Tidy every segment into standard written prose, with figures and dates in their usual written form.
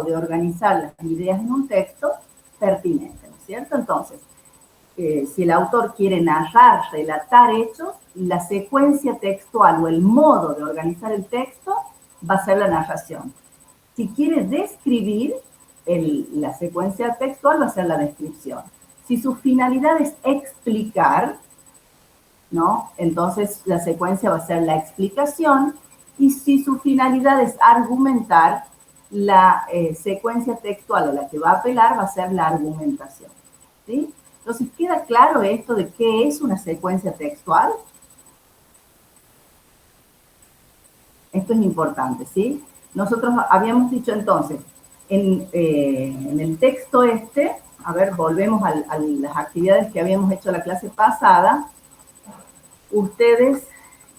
de organizar las ideas en un texto pertinente, ¿no es cierto? Entonces, si el autor quiere narrar, relatar hechos, la secuencia textual o el modo de organizar el texto va a ser la narración. Si quiere describir, la secuencia textual va a ser la descripción. Si su finalidad es explicar, ¿no? Entonces la secuencia va a ser la explicación, y si su finalidad es argumentar, la secuencia textual a la que va a apelar va a ser la argumentación, ¿sí? Entonces, ¿queda claro esto de qué es una secuencia textual? Esto es importante, ¿sí? Nosotros habíamos dicho entonces, en el texto a ver, volvemos a las actividades que habíamos hecho la clase pasada. Ustedes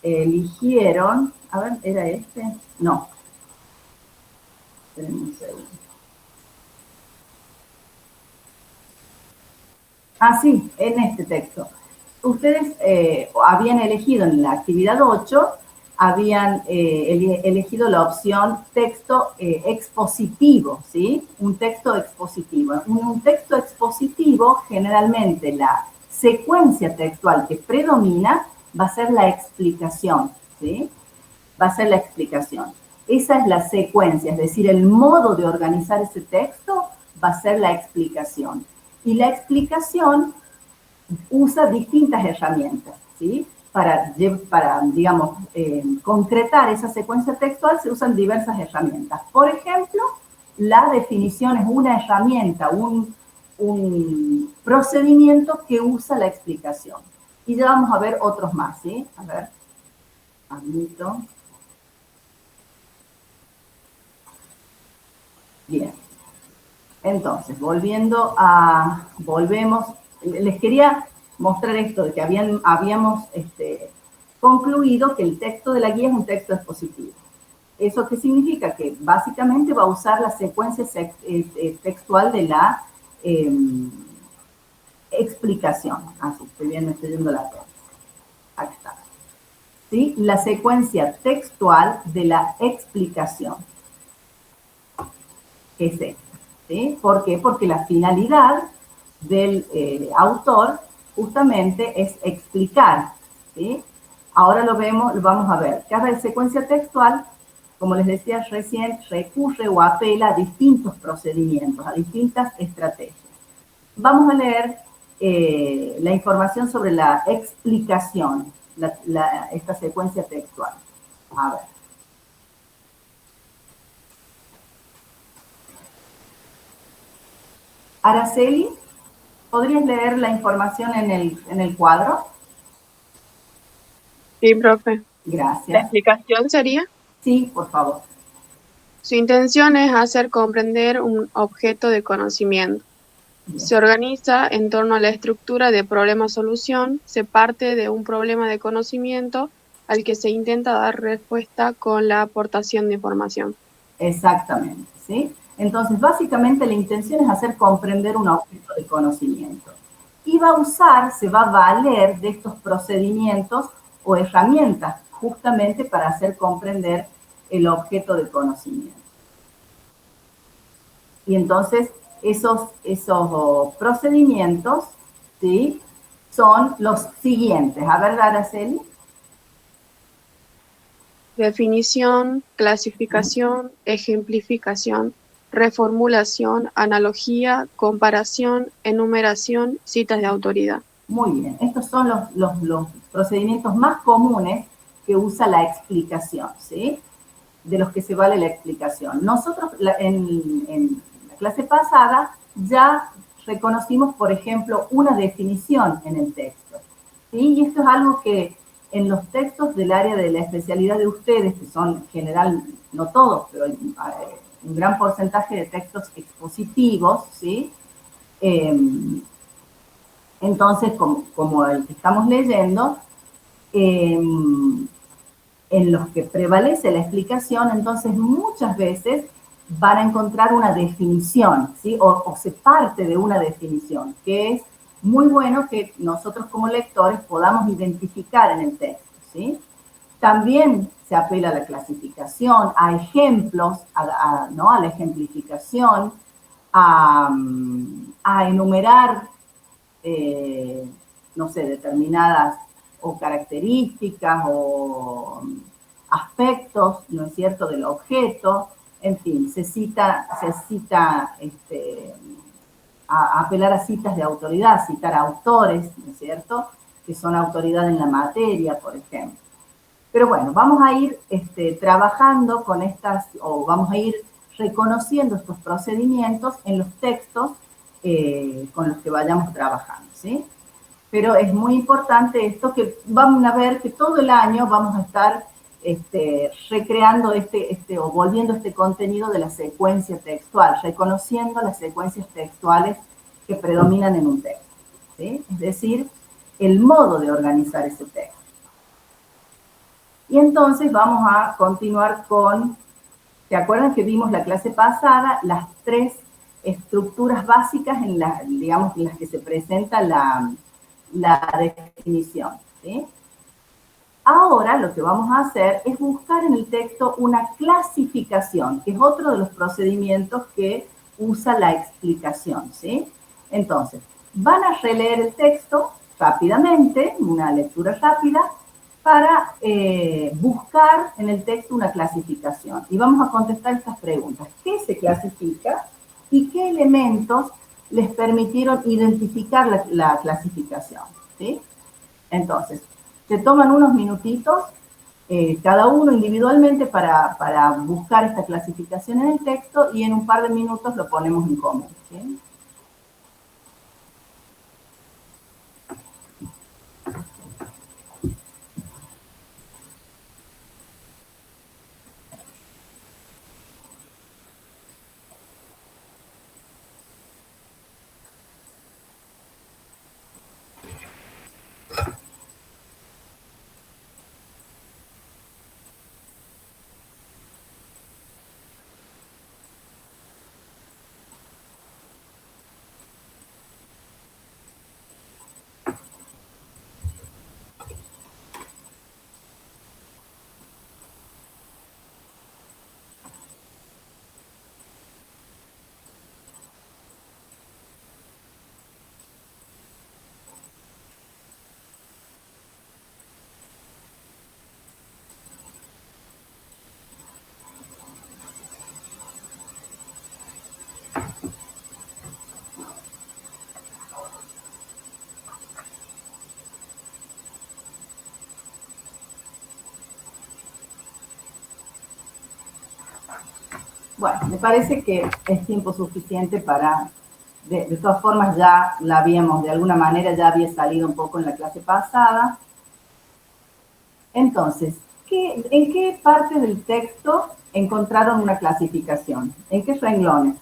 eligieron, a ver, ¿era este? No. Esperen un segundo. Ah, sí, en este texto. Ustedes habían elegido en la actividad 8, habían elegido la opción texto expositivo, ¿sí? Un texto expositivo. Un texto expositivo, generalmente la secuencia textual que predomina va a ser la explicación, ¿sí? Va a ser la explicación. Esa es la secuencia, es decir, el modo de organizar ese texto va a ser la explicación. Y la explicación usa distintas herramientas, ¿sí? Para digamos, concretar esa secuencia textual se usan diversas herramientas. Por ejemplo, la definición es una herramienta, un procedimiento que usa la explicación. Y ya vamos a ver otros más, ¿sí? A ver, admito. Bien. Entonces, volvemos, les quería mostrar esto de que habíamos concluido que el texto de la guía es un texto expositivo. ¿Eso qué significa? Que básicamente va a usar la secuencia textual de la explicación. Así, estoy viendo la tela. Aquí está. ¿Sí? La secuencia textual de la explicación. Es esta. ¿Sí? ¿Por qué? Porque la finalidad del autor justamente es explicar, ¿sí? Ahora lo vamos a ver. Cada secuencia textual, como les decía recién, recurre o apela a distintos procedimientos, a distintas estrategias. Vamos a leer la información sobre la explicación, esta secuencia textual. A ver. Araceli, ¿podrías leer la información en el cuadro? Sí, profe. Gracias. ¿La explicación sería? Sí, por favor. Su intención es hacer comprender un objeto de conocimiento. Bien. Se organiza en torno a la estructura de problema-solución, se parte de un problema de conocimiento al que se intenta dar respuesta con la aportación de información. Exactamente, ¿sí? Entonces, básicamente la intención es hacer comprender un objeto de conocimiento. Y se va a valer de estos procedimientos o herramientas justamente para hacer comprender el objeto de conocimiento. Y entonces, esos procedimientos, ¿sí? Son los siguientes. A ver, Araceli. Definición, clasificación, ejemplificación, reformulación, analogía, comparación, enumeración, citas de autoridad. Muy bien, estos son los procedimientos más comunes que usa la explicación, ¿sí? De los que se vale la explicación. Nosotros en la clase pasada ya reconocimos, por ejemplo, una definición en el texto, ¿sí? Y esto es algo que en los textos del área de la especialidad de ustedes, que son en general, no todos, pero un gran porcentaje de textos expositivos, ¿sí? Entonces, como el que estamos leyendo, en los que prevalece la explicación, entonces muchas veces van a encontrar una definición, ¿sí? O se parte de una definición, que es muy bueno que nosotros como lectores podamos identificar en el texto, ¿sí? También se apela a la clasificación, a ejemplos, ¿no? A la ejemplificación, a enumerar, no sé, determinadas o características o aspectos, ¿no es cierto?, del objeto. En fin, se cita a apelar a citas de autoridad, citar a autores, ¿no es cierto?, que son autoridad en la materia, por ejemplo. Pero bueno, vamos a ir trabajando con estas, o vamos a ir reconociendo estos procedimientos en los textos con los que vayamos trabajando, ¿sí? Pero es muy importante esto, que van a ver que todo el año vamos a estar recreando o volviendo este contenido de la secuencia textual, reconociendo las secuencias textuales que predominan en un texto, ¿sí? Es decir, el modo de organizar ese texto. Y entonces vamos a continuar con, ¿se acuerdan que vimos la clase pasada? Las tres estructuras básicas en las que se presenta la definición, ¿sí? Ahora lo que vamos a hacer es buscar en el texto una clasificación, que es otro de los procedimientos que usa la explicación, ¿sí? Entonces, van a releer el texto rápidamente, una lectura rápida, para buscar en el texto una clasificación. Y vamos a contestar estas preguntas. ¿Qué se clasifica? ¿Y qué elementos les permitieron identificar la clasificación? ¿Sí? Entonces, se toman unos minutitos, cada uno individualmente, para buscar esta clasificación en el texto, y en un par de minutos lo ponemos en común, ¿sí? Bueno, me parece que es tiempo suficiente para, de todas formas ya la habíamos, de alguna manera ya había salido un poco en la clase pasada. Entonces, ¿en qué parte del texto encontraron una clasificación? ¿En qué renglones?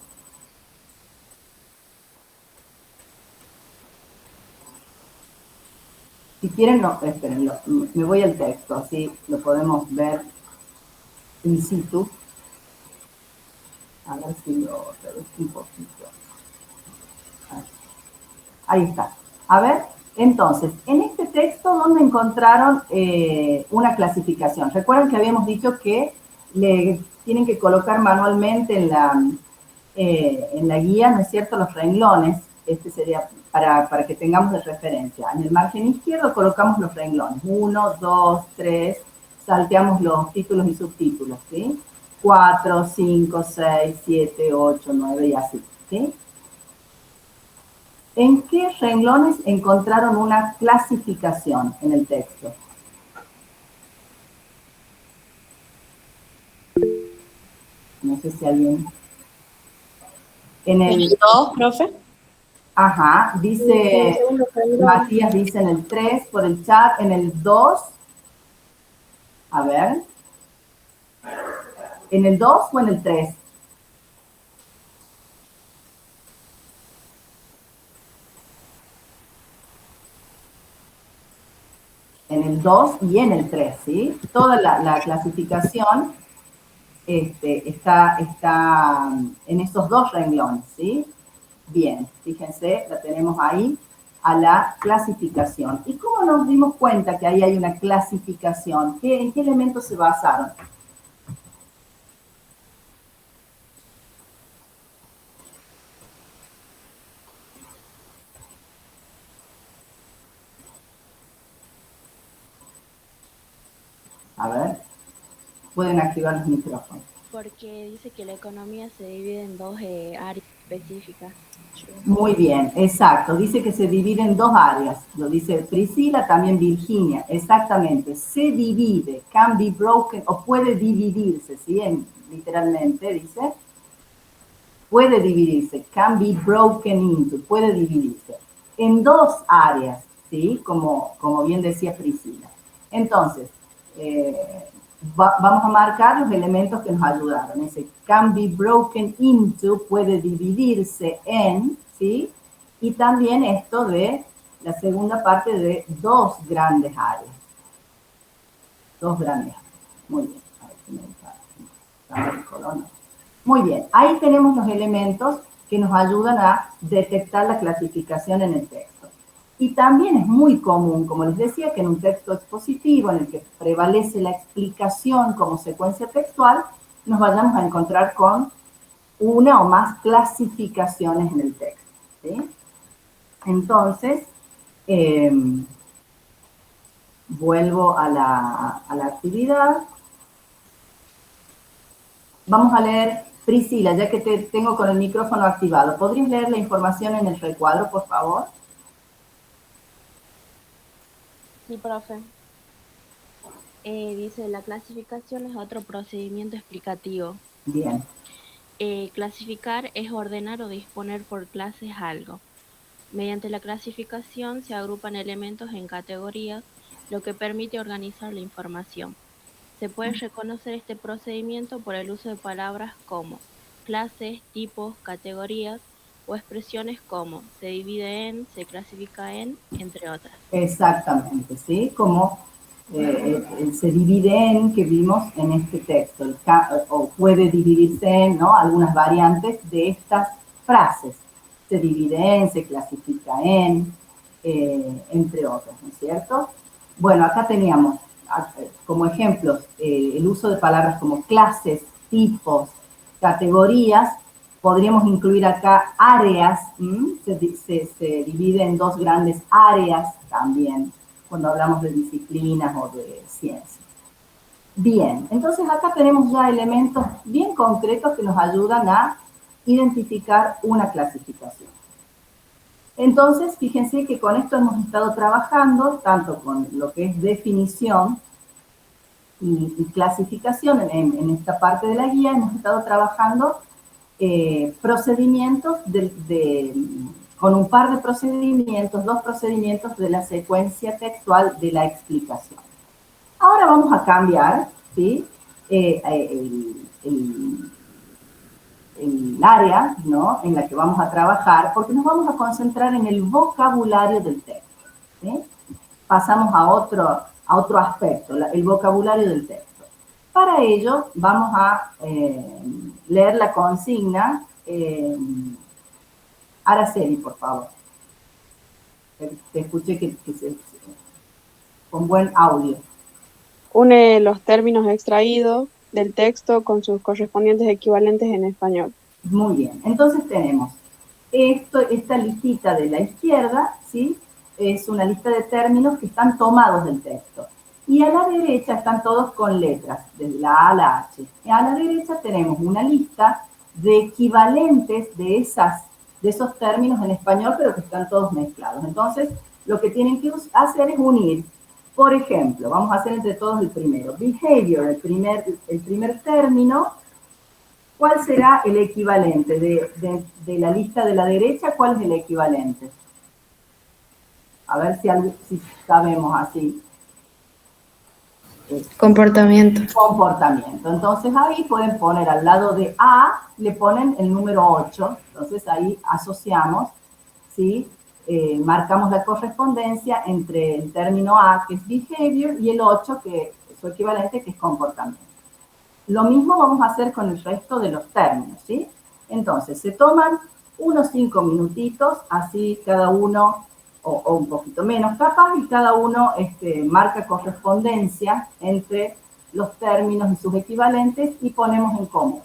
Si quieren, no, espérenlo, me voy al texto, así lo podemos ver in situ. A ver si lo reduzco un poquito. Ahí está. A ver, entonces, en este texto, ¿dónde encontraron una clasificación? Recuerden que habíamos dicho que le tienen que colocar manualmente en la guía, ¿no es cierto?, los renglones. Este sería para que tengamos de referencia. En el margen izquierdo colocamos los renglones. 1, 2, 3, salteamos los títulos y subtítulos, ¿sí? 4, 5, 6, 7, 8, 9 y así, ¿sí? ¿En qué renglones encontraron una clasificación en el texto? No sé si alguien... En el 2, profe. Ajá, dice, Matías dice en el 3 por el chat, en el 2, a ver, ¿en el 2 o en el 3? En el 2 y en el 3, ¿sí? Toda la clasificación está en esos dos renglones, ¿sí? Bien, fíjense, la tenemos ahí. a la clasificación. ¿Y cómo nos dimos cuenta que ahí hay una clasificación? ¿En qué elementos se basaron? A ver, pueden activar los micrófonos. Porque dice que la economía se divide en dos áreas específicas. Muy bien, exacto. Dice que se divide en dos áreas. Lo dice Priscila, también Virginia. Exactamente. Se divide, can be broken, o puede dividirse, ¿sí? Literalmente dice. Puede dividirse, can be broken into, puede dividirse en dos áreas, ¿sí? Como bien decía Priscila. Entonces, vamos a marcar los elementos que nos ayudaron. Ese can be broken into, puede dividirse en, ¿sí? Y también esto de la segunda parte de dos grandes áreas. Dos grandes áreas. Muy bien. A ver si me deja el color. Muy bien. Ahí tenemos los elementos que nos ayudan a detectar la clasificación en el texto. Y también es muy común, como les decía, que en un texto expositivo en el que prevalece la explicación como secuencia textual, nos vayamos a encontrar con una o más clasificaciones en el texto, ¿sí? Entonces, vuelvo a la actividad. Vamos a leer, Priscila, ya que te tengo con el micrófono activado, ¿podrías leer la información en el recuadro, por favor? Sí, profe. Dice, la clasificación es otro procedimiento explicativo. Bien. Clasificar es ordenar o disponer por clases algo. Mediante la clasificación se agrupan elementos en categorías, lo que permite organizar la información. Se puede reconocer este procedimiento por el uso de palabras como clases, tipos, categorías o expresiones como se divide en, se clasifica en, entre otras. Exactamente, ¿sí? Como se divide en, que vimos en este texto, o puede dividirse en, ¿no? Algunas variantes de estas frases. Se divide en, se clasifica en, entre otras, ¿no es cierto? Bueno, acá teníamos como ejemplos el uso de palabras como clases, tipos, categorías. Podríamos incluir acá áreas, se divide en dos grandes áreas también, cuando hablamos de disciplinas o de ciencias. Bien, entonces acá tenemos ya elementos bien concretos que nos ayudan a identificar una clasificación. Entonces, fíjense que con esto hemos estado trabajando tanto con lo que es definición y clasificación. En esta parte de la guía hemos estado trabajando procedimientos con un par de procedimientos, dos procedimientos de la secuencia textual de la explicación. Ahora vamos a cambiar, ¿sí? El área, ¿no? En la que vamos a trabajar, porque nos vamos a concentrar en el vocabulario del texto, ¿sí? Pasamos a otro aspecto, el vocabulario del texto. Para ello, vamos a leer la consigna. Araceli, por favor. Te escuché con buen audio. Une los términos extraídos del texto con sus correspondientes equivalentes en español. Muy bien. Entonces tenemos esta listita de la izquierda, ¿sí? Es una lista de términos que están tomados del texto. Y a la derecha están todos con letras, desde la A a la H. Y a la derecha tenemos una lista de equivalentes de esos términos en español, pero que están todos mezclados. Entonces, lo que tienen que hacer es unir. Por ejemplo, vamos a hacer entre todos el primero. Behavior, el primer término. ¿Cuál será el equivalente de la lista de la derecha? ¿Cuál es el equivalente? A ver si sabemos así. Comportamiento. Comportamiento. Entonces ahí pueden poner al lado de A, le ponen el número 8. Entonces ahí asociamos, ¿sí? Marcamos la correspondencia entre el término A, que es behavior, y el 8, que es su equivalente, que es comportamiento. Lo mismo vamos a hacer con el resto de los términos, ¿sí? Entonces, se toman unos 5 minutitos, así cada uno o un poquito menos capaz, y cada uno marca correspondencia entre los términos y sus equivalentes y ponemos en común.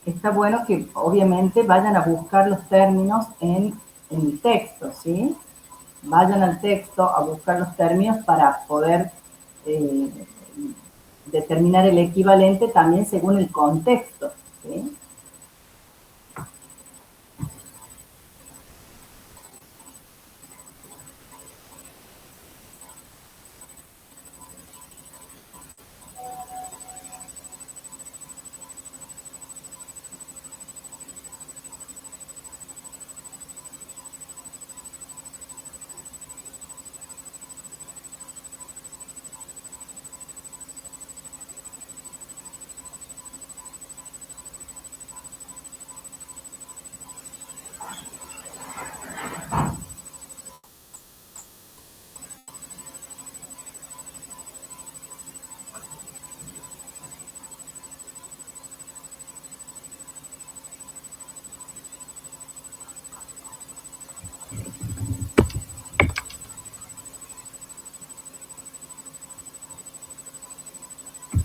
Está bueno que obviamente vayan a buscar los términos en el texto, ¿sí? Vayan al texto a buscar los términos para poder eh, determinar el equivalente también según el contexto, ¿sí?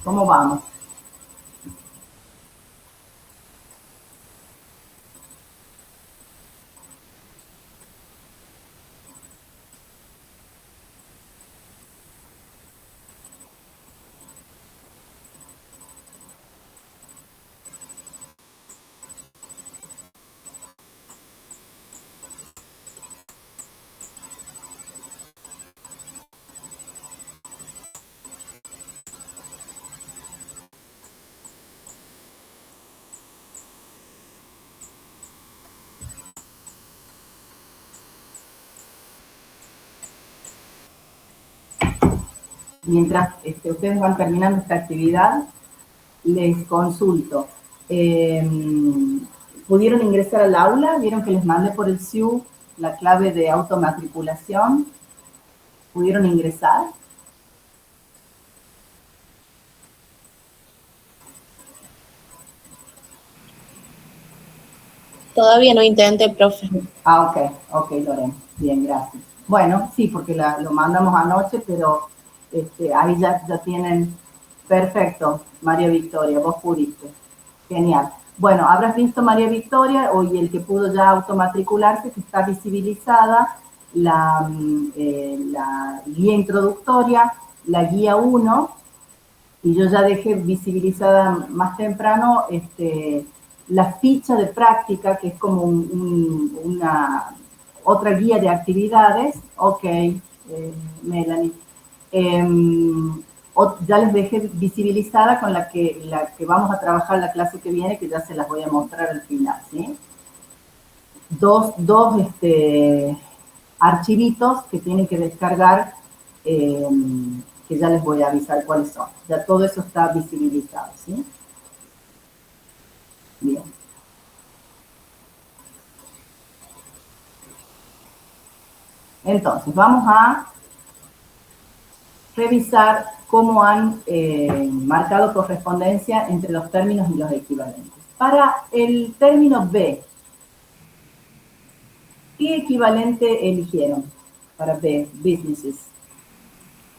¿Cómo vamos? Mientras ustedes van terminando esta actividad, les consulto. ¿Pudieron ingresar al aula? ¿Vieron que les mandé por el SIU la clave de automatriculación? ¿Pudieron ingresar? Todavía no intenté, profe. Ah, ok, Lorena. Bien, gracias. Bueno, sí, porque lo mandamos anoche, pero ahí ya tienen. Perfecto, María Victoria, vos pudiste. Genial. Bueno, habrás visto, María Victoria, y el que pudo ya automatricularse, que está visibilizada la guía introductoria, la guía 1, y yo ya dejé visibilizada más temprano la ficha de práctica, que es como una otra guía de actividades. Ok, Melanie. Ya les dejé visibilizada con la que vamos a trabajar la clase que viene, que ya se las voy a mostrar al final, ¿sí? Dos archivitos que tienen que descargar, que ya les voy a avisar cuáles son. Ya todo eso está visibilizado, ¿sí? Bien. Entonces, vamos a revisar cómo han marcado correspondencia entre los términos y los equivalentes. Para el término B, ¿qué equivalente eligieron para B, businesses?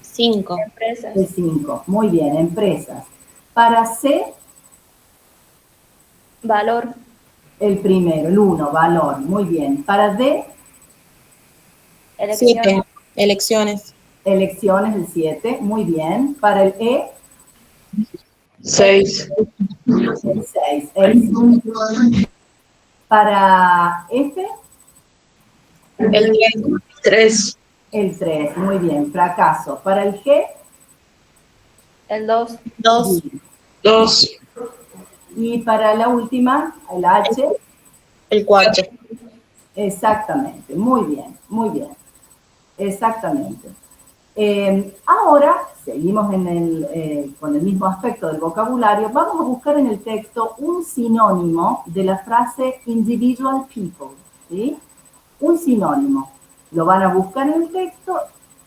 5. Empresas. El 5. Muy bien, empresas. Para C, Valor. el primero, el 1, valor. Muy bien. Para D, 7. Elecciones. elecciones, el 7. Muy bien. Para el E, 6. el 6. Para F, El 3. el 3. Muy bien. Fracaso. Para el G, El 2. 2. 2. y para la última, el H, El 4. exactamente. Muy bien, muy bien. Exactamente. Ahora, seguimos con el mismo aspecto del vocabulario. Vamos a buscar en el texto un sinónimo de la frase individual people, ¿sí? Un sinónimo. Lo van a buscar en el texto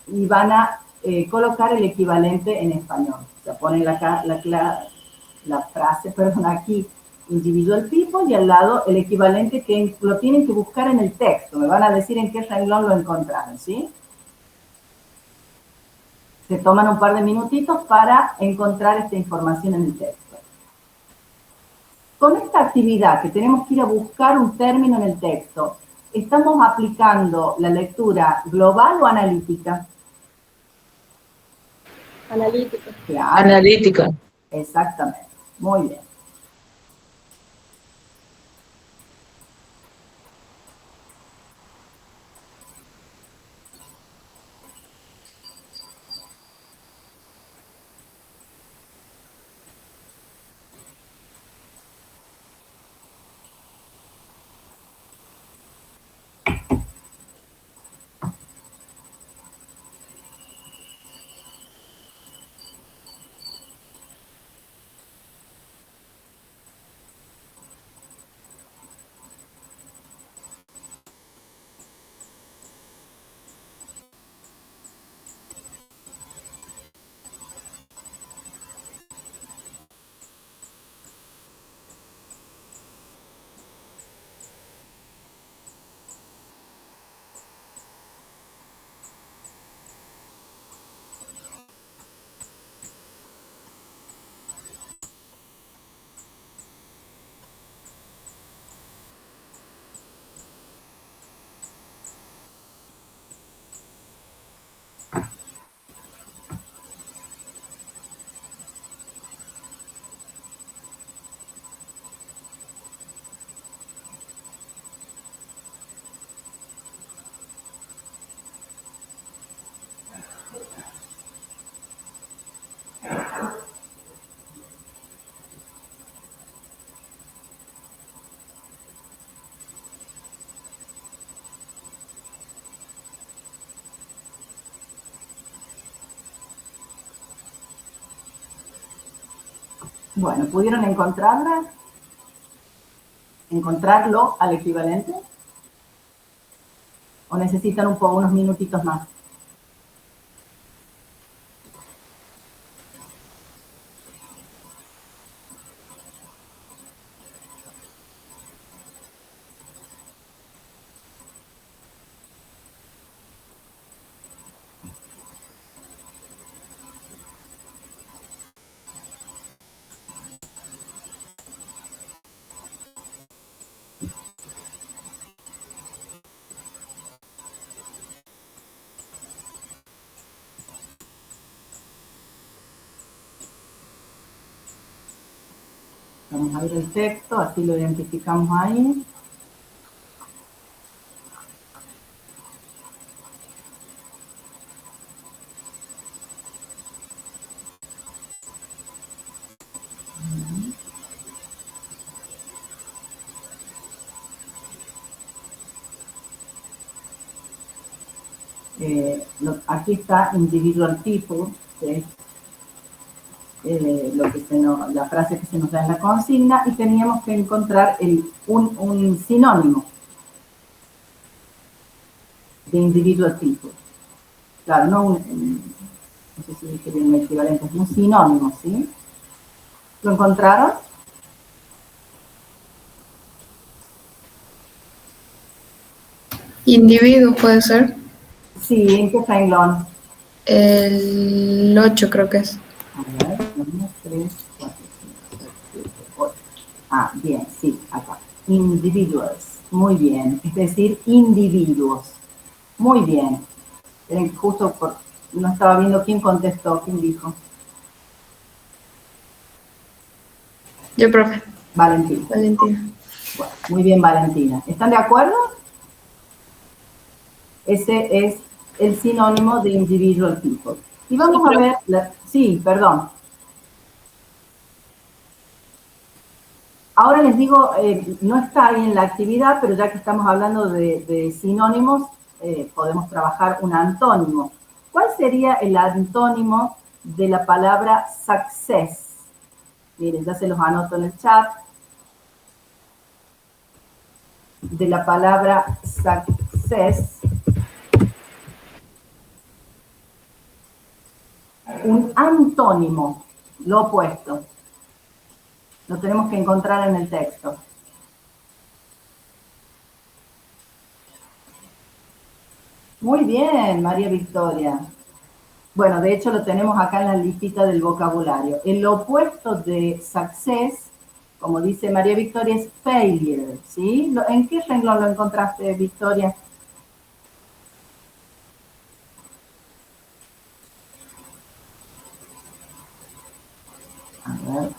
y van a colocar el equivalente en español. O sea, ponen la frase, perdón, aquí, individual people, y al lado el equivalente que lo tienen que buscar en el texto. Me van a decir en qué renglón lo encontraron, ¿sí? Se toman un par de minutitos para encontrar esta información en el texto. Con esta actividad que tenemos que ir a buscar un término en el texto, ¿estamos aplicando la lectura global o analítica? Analítico. Claro, Analítica. exactamente. Muy bien. Bueno, ¿pudieron encontrarlo al equivalente? ¿O necesitan unos minutitos más? Vamos a ver el texto, así lo identificamos ahí. Aquí está individual people, que es la frase que se nos da en la consigna, y teníamos que encontrar un sinónimo de individual people. Claro, no sé si dije bien el equivalente, es un sinónimo, ¿sí? ¿Lo encontraron? Individuo puede ser. Sí, ¿en qué renglón? El 8 creo que es. A ver, 1, 3, 4, 5, 6, 7, 8. Ah, bien, sí, acá. Individuals. Muy bien. Es decir, individuos. Muy bien. Justo no estaba viendo quién contestó, quién dijo. Yo, profe. Valentina. Valentina. Bueno, muy bien, Valentina. ¿Están de acuerdo? Ese es el sinónimo de individual people. Y vamos a ver, sí, perdón. Ahora les digo, no está ahí en la actividad, pero ya que estamos hablando de sinónimos, podemos trabajar un antónimo. ¿Cuál sería el antónimo de la palabra success? Miren, ya se los anoto en el chat. De la palabra success, un antónimo, lo opuesto. Lo tenemos que encontrar en el texto. Muy bien, María Victoria. Bueno, de hecho lo tenemos acá en la listita del vocabulario. El opuesto de success, como dice María Victoria, es failure, ¿sí? ¿En qué renglón lo encontraste, Victoria? A ver.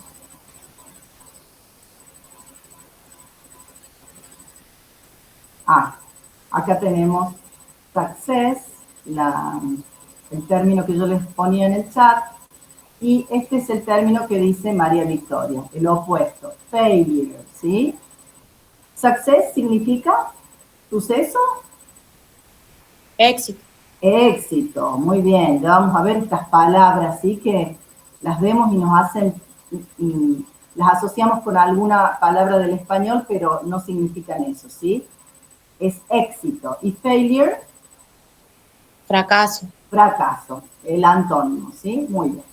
Acá tenemos success, el término que yo les ponía en el chat, y este es el término que dice María Victoria, el opuesto, failure, ¿sí? Success significa suceso. Éxito. Éxito, muy bien. Ya vamos a ver estas palabras, ¿sí? Que las vemos y nos hacen, las asociamos con alguna palabra del español, pero no significan eso, ¿sí? Es éxito. Y failure, Fracaso. fracaso, el antónimo, ¿sí? Muy bien.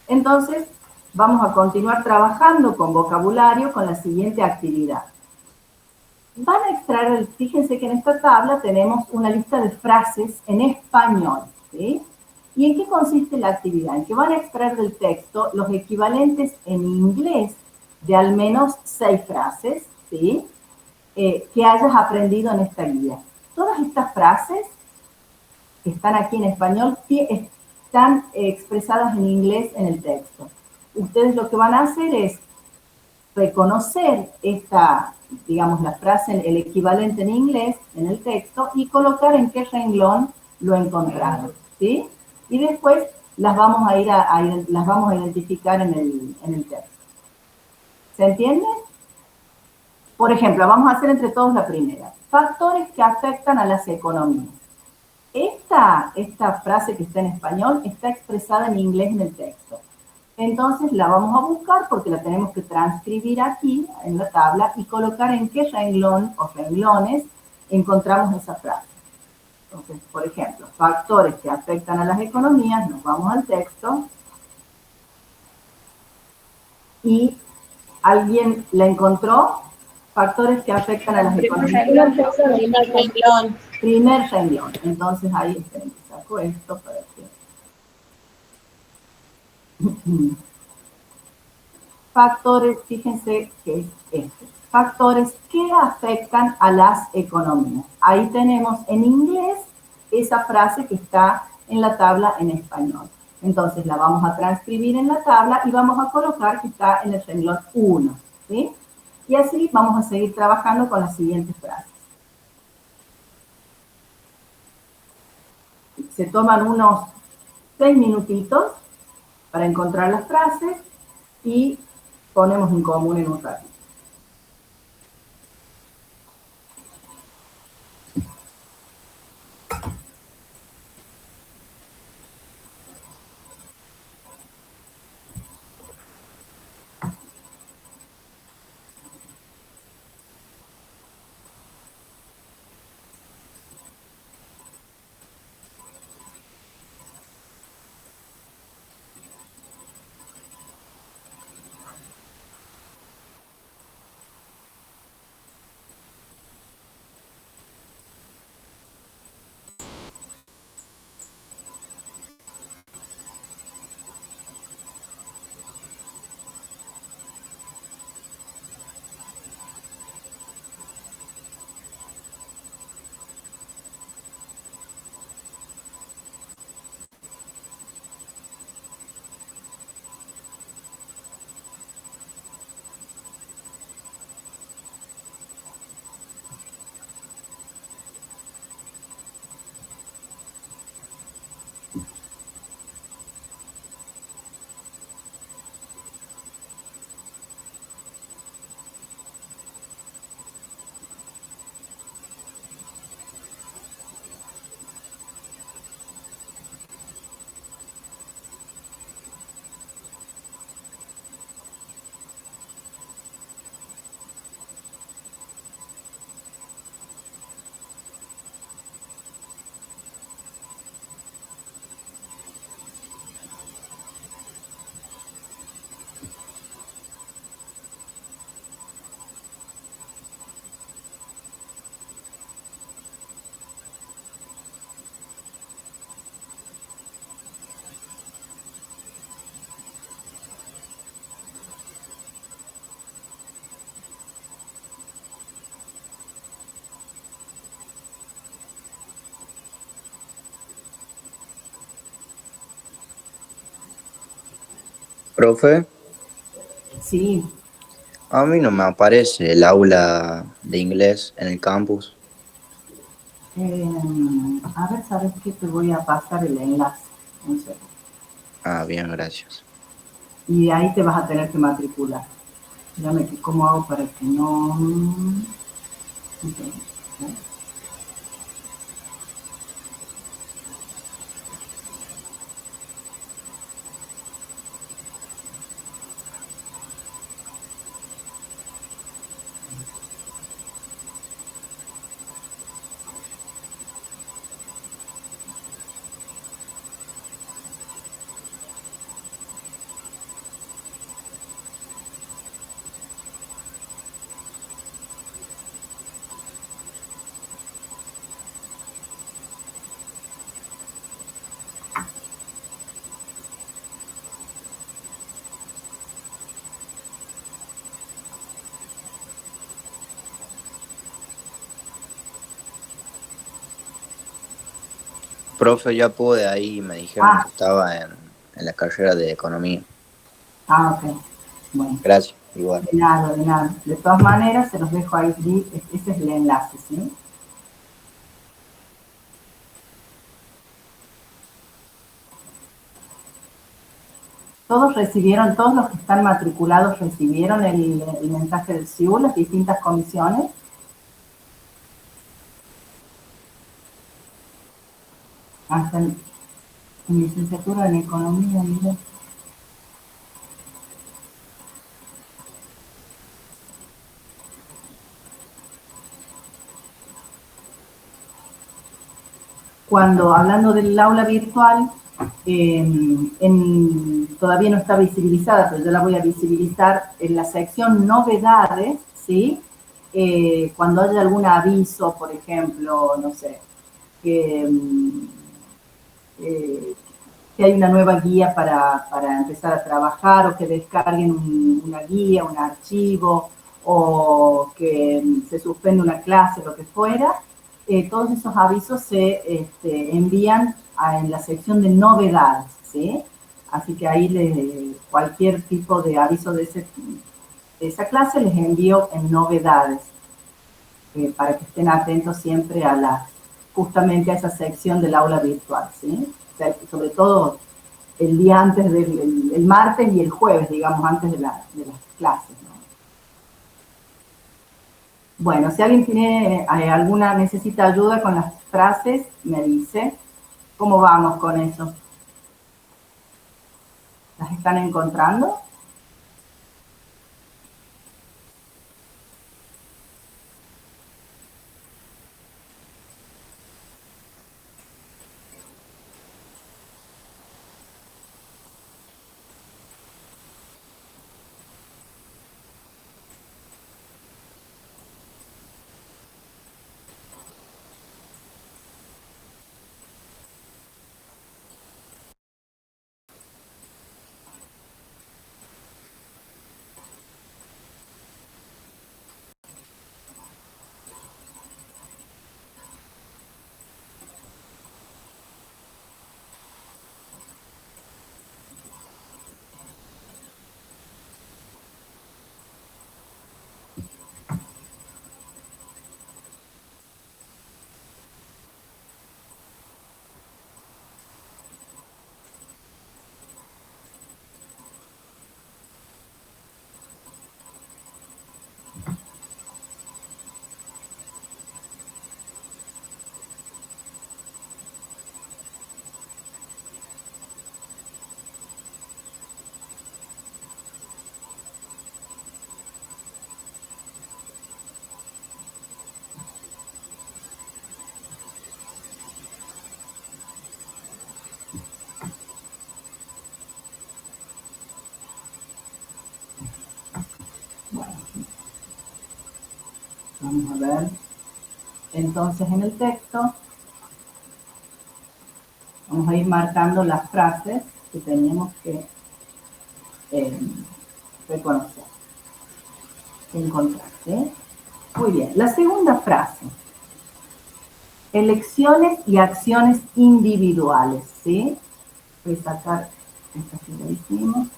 Entonces, vamos a continuar trabajando con vocabulario con la siguiente actividad. Van a extraer, fíjense que en esta tabla tenemos una lista de frases en español, ¿sí? ¿Y en qué consiste la actividad? En que van a extraer del texto los equivalentes en inglés de al menos 6 frases, ¿sí? Que hayas aprendido en esta guía. Todas estas frases que están aquí en español están expresadas en inglés en el texto. Ustedes lo que van a hacer es reconocer esta, digamos, la frase, el equivalente en inglés en el texto y colocar en qué renglón lo encontraron, ¿sí? Y después las vamos a las vamos a identificar en el texto. ¿Se entiende? Por ejemplo, vamos a hacer entre todos la primera. Factores que afectan a las economías. Esta frase que está en español está expresada en inglés en el texto. Entonces la vamos a buscar porque la tenemos que transcribir aquí en la tabla y colocar en qué renglón o renglones encontramos esa frase. Entonces, por ejemplo, factores que afectan a las economías, nos vamos al texto y ¿alguien la encontró? Factores que afectan a las economías. Primer renglón. Primer renglón. Entonces ahí esperen que saco esto para que... Factores, fíjense que es este. Factores que afectan a las economías. Ahí tenemos en inglés esa frase que está en la tabla en español. Entonces la vamos a transcribir en la tabla y vamos a colocar que está en el renglón 1. ¿sí? Y así vamos a seguir trabajando con las siguientes frases. Se toman unos 6 minutitos para encontrar las frases y ponemos en común en un ratito. Profe, Sí, a mí no me aparece el aula de inglés en el campus. a ver, ¿sabes qué? Te voy a pasar el enlace. Un segundo. Ah, bien, gracias. Y ahí te vas a tener que matricular. Dígame cómo hago para que no... Ok. Profe, ya pude ahí, me dijeron Ah, que estaba en la carrera de economía. ok. Bueno, Gracias, igual. de nada, de nada. De todas maneras, se los dejo ahí. Ese es el enlace, ¿sí? Todos recibieron, todos los que están matriculados recibieron el mensaje del CIU, las distintas comisiones. Hasta en licenciatura en economía, mira. Cuando, hablando del aula virtual, todavía no está visibilizada, pero yo la voy a visibilizar en la sección novedades, ¿sí? Cuando haya algún aviso, por ejemplo, no sé, que, eh, que hay una nueva guía para empezar a trabajar o que descarguen una guía, un archivo o que se suspende una clase, lo que fuera, todos esos avisos se envían en la sección de novedades, ¿sí? Así que ahí cualquier tipo de aviso de ese esa clase les envío en novedades, para que estén atentos siempre a justamente a esa sección del aula virtual, ¿sí? O sea, sobre todo el día antes el martes y el jueves, digamos, antes de las clases, ¿no? Bueno, si alguien tiene necesita ayuda con las frases, me dice. ¿Cómo vamos con eso? ¿Las están encontrando? Vamos a ver. Entonces, en el texto vamos a ir marcando las frases que tenemos que reconocer, encontrar, ¿sí? Muy bien. La segunda frase. Elecciones y acciones individuales, ¿sí? Voy a sacar esta que ya hicimos.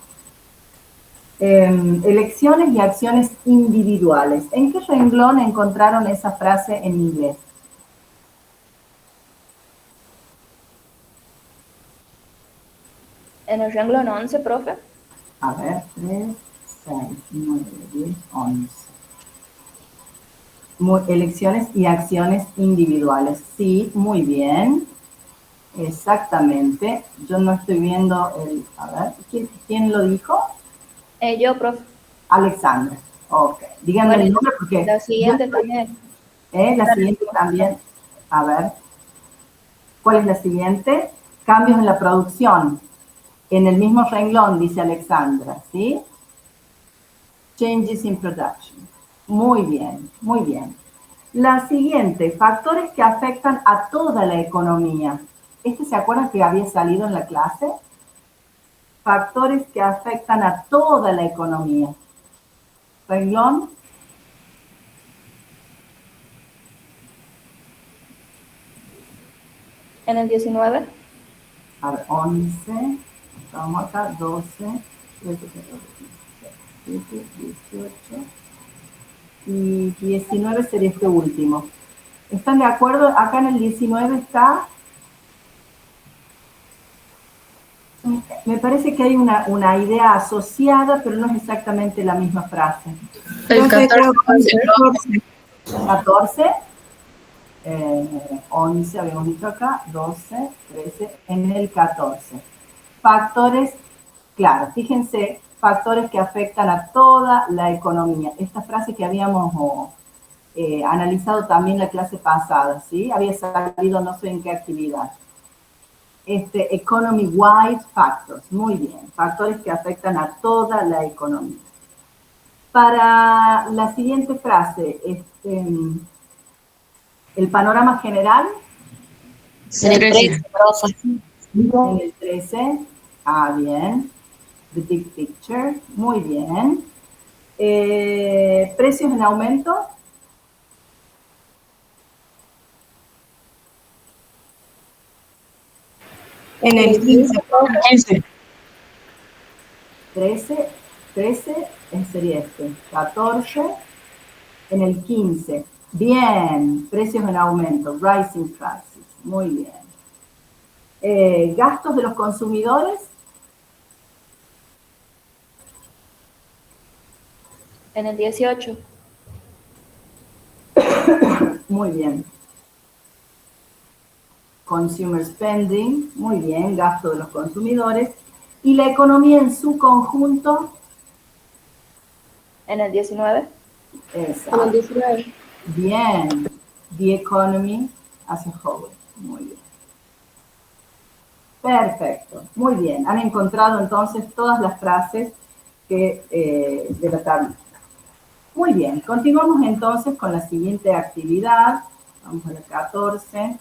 Elecciones y acciones individuales. ¿En qué renglón encontraron esa frase en inglés? En el renglón 11, profe. A ver, 3, 6, 9, 10, 11. Elecciones y acciones individuales. Sí, muy bien. Exactamente. Yo no estoy viendo a ver, ¿quién lo dijo? Yo, profe. Alexandra. Ok. Díganme Bueno, el nombre porque... la siguiente también. La siguiente también. A ver. ¿Cuál es la siguiente? Cambios en la producción. En el mismo renglón, dice Alexandra, ¿sí? Changes in production. Muy bien, muy bien. La siguiente, factores que afectan a toda la economía. ¿Se acuerdan que había salido en la clase? Factores que afectan a toda la economía. Renglón. En el 19. A ver, 11. Vamos acá, 12, 13, 14, 15, 17, 18. Y 19 sería este último. ¿Están de acuerdo? Acá en el 19 está... Me parece que hay una idea asociada, pero no es exactamente la misma frase. El 14. 14, 11 habíamos dicho acá, 12, 13, en el 14. Factores, claro, fíjense, factores que afectan a toda la economía. Esta frase que habíamos analizado también la clase pasada, ¿sí? Había salido no sé en qué actividad. Economy-wide factors, muy bien, factores que afectan a toda la economía. Para la siguiente frase, el panorama general. En el 13, profe. En el 13, bien. The big picture, muy bien. Precios en aumento. En el 15. 13, 13 sería este. 14. En el 15. Bien. Precios en aumento. Rising prices. Muy bien. Gastos de los consumidores. En el 18. Muy bien. Consumer spending, muy bien, gasto de los consumidores. Y la economía en su conjunto. En el 19. Exacto. En el 19. Bien. The economy as a whole. Muy bien. Perfecto. Muy bien. Han encontrado entonces todas las frases de la tabla. Muy bien. Continuamos entonces con la siguiente actividad. Vamos a la 14.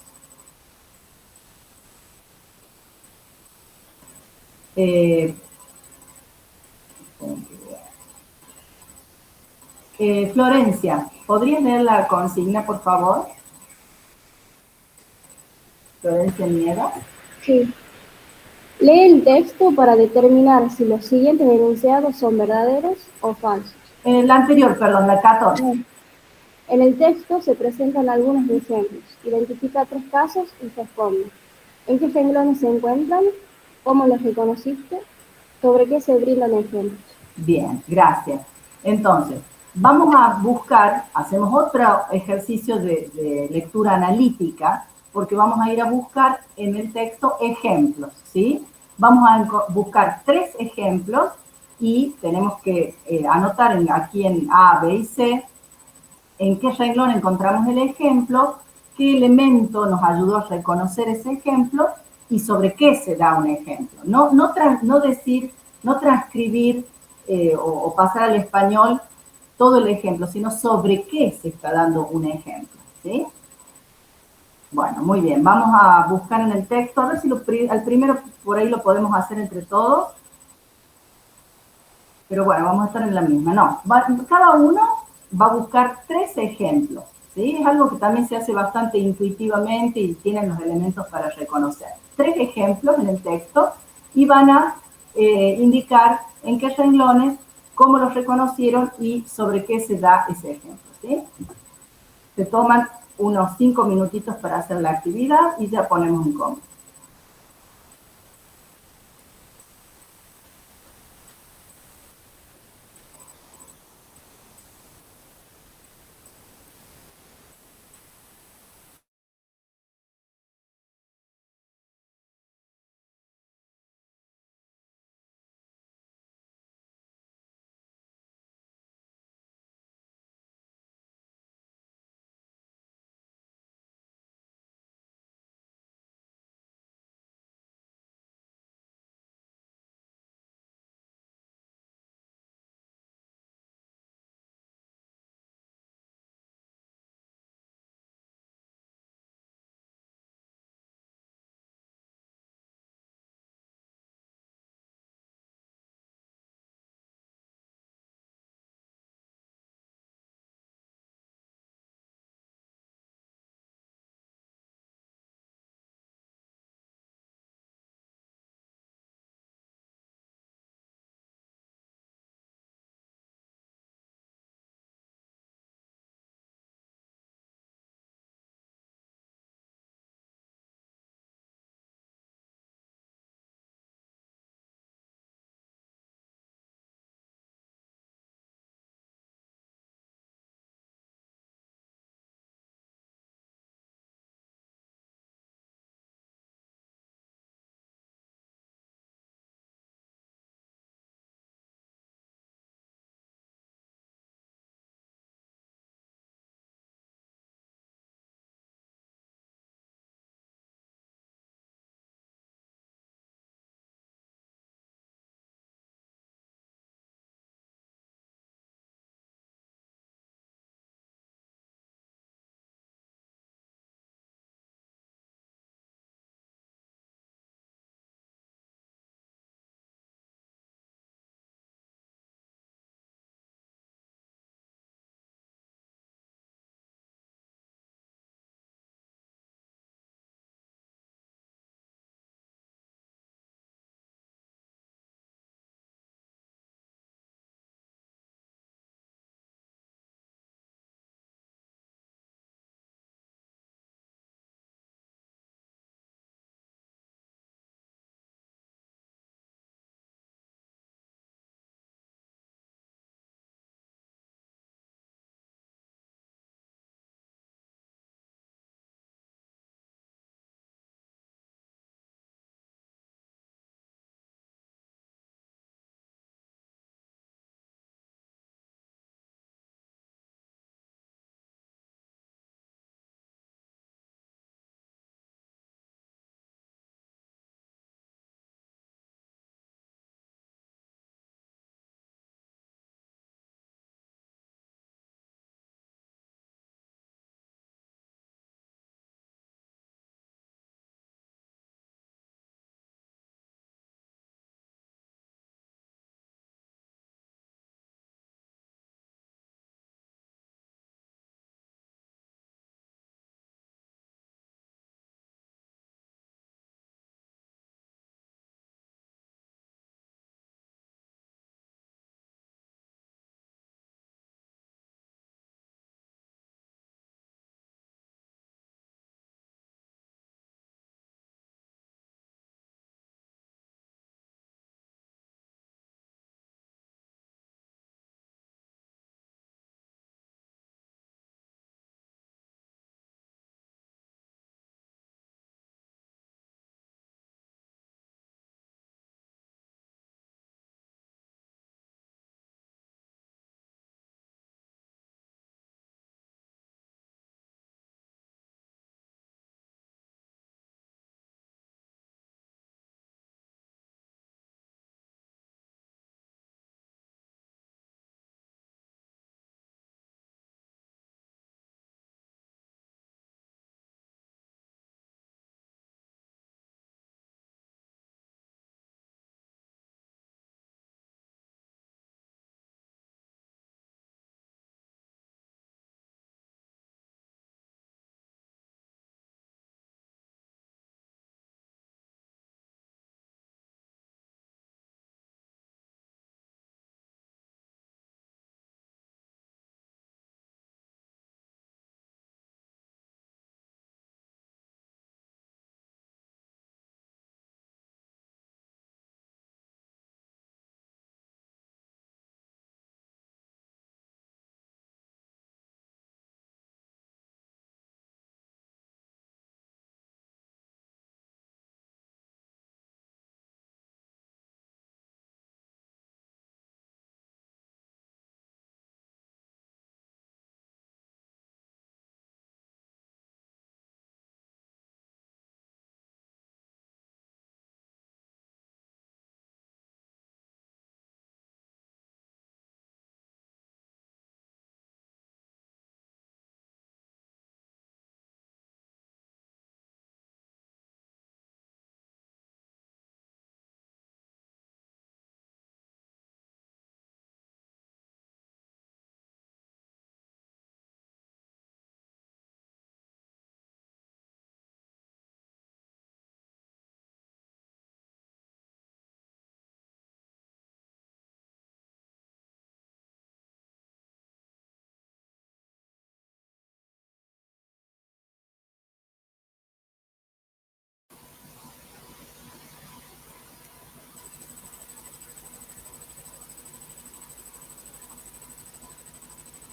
Florencia, ¿podrías leer la consigna, por favor? Florencia Nieves. Sí. Lee el texto para determinar si los siguientes enunciados son verdaderos o falsos. La anterior, perdón, la 14. En el texto se presentan algunos ejemplos. Identifica 3 casos y responde. ¿En qué renglones se encuentran? ¿Cómo los reconociste? ¿Sobre qué se brindan ejemplos? Bien, gracias. Entonces, vamos a buscar, hacemos otro ejercicio de lectura analítica, porque vamos a ir a buscar en el texto ejemplos, ¿sí? Vamos a buscar 3 ejemplos y tenemos que anotar aquí en A, B y C en qué renglón encontramos el ejemplo, qué elemento nos ayudó a reconocer ese ejemplo y sobre qué se da un ejemplo. No decir, no transcribir o pasar al español todo el ejemplo, sino sobre qué se está dando un ejemplo, ¿sí? Bueno, muy bien. Vamos a buscar en el texto, a ver si al primero por ahí lo podemos hacer entre todos. Pero bueno, vamos a estar en la misma. No, cada uno va a buscar 3 ejemplos, ¿sí? Es algo que también se hace bastante intuitivamente y tienen los elementos para reconocer. 3 ejemplos en el texto y van a indicar en qué renglones, cómo los reconocieron y sobre qué se da ese ejemplo, ¿sí? Se toman unos 5 minutitos para hacer la actividad y ya ponemos un combo.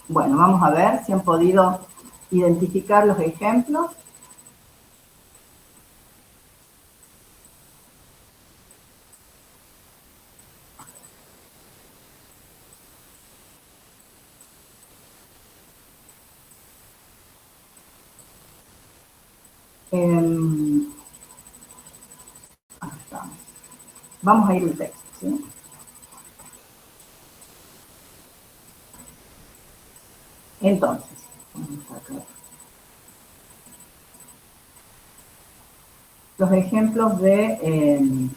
Bueno, vamos a ver si han podido identificar los ejemplos. Acá estamos. Vamos a ir al texto, ¿sí? Entonces, vamos acá. Los ejemplos de...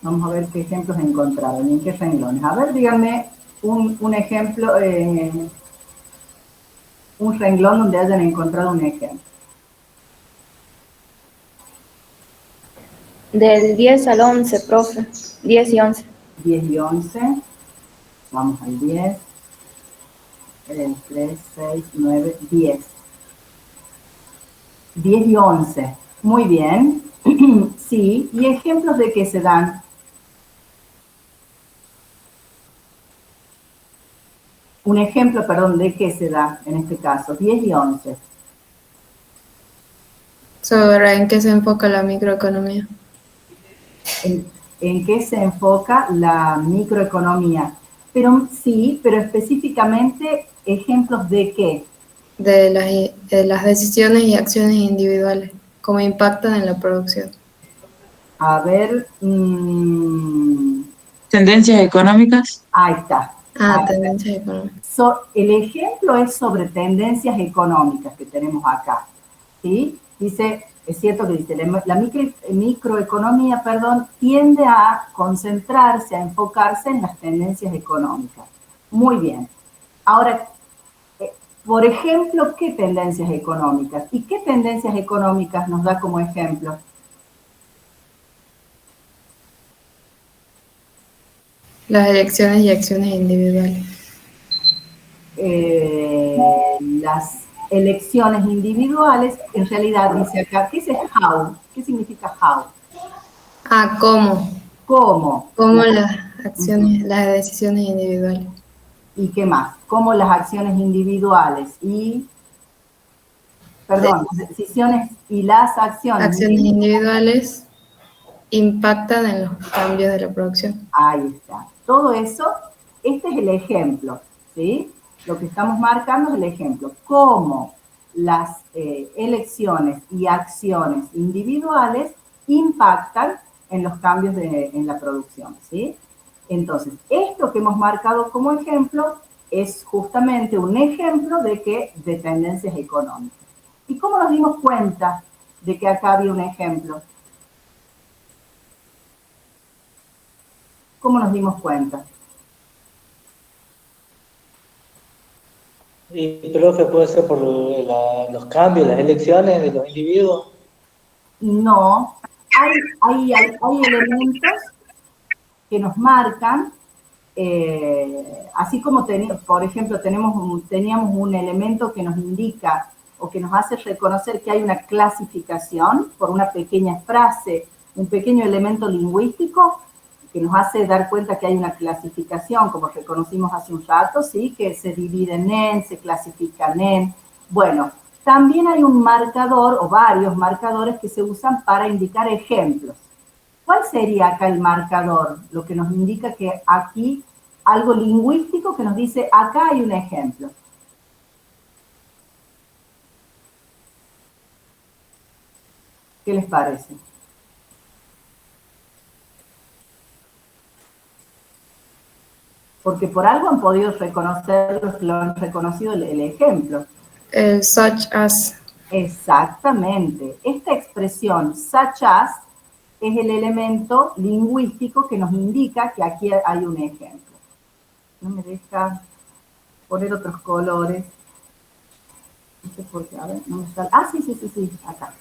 vamos a ver qué ejemplos encontraron, en qué renglones. A ver, díganme un ejemplo, un renglón donde hayan encontrado un ejemplo. Del 10 al 11, profe. 10 y 11. 10 y 11. Vamos al 10. 3, 6, 9, 10. 10 y 11. Muy bien. Sí. ¿Y ejemplos de qué se dan? Un ejemplo, perdón, de qué se da en este caso. 10 y 11. Sobre en qué se enfoca la microeconomía. En qué se enfoca la microeconomía. Pero sí, pero específicamente, ¿ejemplos de qué? De las decisiones y acciones individuales, cómo impactan en la producción. A ver... Tendencias económicas. ahí está. Tendencias económicas. El ejemplo es sobre tendencias económicas que tenemos acá. ¿Sí? Dice, es cierto que dice, la microeconomía, tiende a concentrarse, a enfocarse en las tendencias económicas. Muy bien. Ahora, por ejemplo, ¿qué tendencias económicas? ¿Y qué tendencias económicas nos da como ejemplo? Las elecciones y acciones individuales. Las elecciones individuales, en realidad dice acá, ¿qué es how? ¿Qué significa how? ¿Cómo? ¿Cómo? ¿Cómo las acciones, las decisiones individuales? ¿Y qué más? ¿Cómo las acciones individuales y... perdón, las decisiones y las acciones. Acciones individuales impactan en los cambios de la producción. Ahí está. Todo eso, este es el ejemplo, ¿sí? Lo que estamos marcando es el ejemplo. Cómo las elecciones y acciones individuales impactan en los cambios en la producción, ¿sí? Entonces, esto que hemos marcado como ejemplo es justamente un ejemplo de tendencias económicas. ¿Y cómo nos dimos cuenta de que acá había un ejemplo? ¿Cómo nos dimos cuenta? Y profe, puede ser por los cambios, las elecciones de los individuos. No, hay elementos que nos marcan, así como, por ejemplo, teníamos un elemento que nos indica o que nos hace reconocer que hay una clasificación por una pequeña frase, un pequeño elemento lingüístico que nos hace dar cuenta que hay una clasificación, como reconocimos hace un rato, ¿sí? Que se dividen en, se clasifican en. Bueno, también hay un marcador o varios marcadores que se usan para indicar ejemplos. ¿Cuál sería acá el marcador? Lo que nos indica que aquí algo lingüístico que nos dice, acá hay un ejemplo. ¿Qué les parece? Porque por algo han podido reconocer, lo han reconocido el ejemplo. El such as. Exactamente. Esta expresión such as es el elemento lingüístico que nos indica que aquí hay un ejemplo. No me deja poner otros colores. No sé por qué, a ver, no me sale. Sí, acá.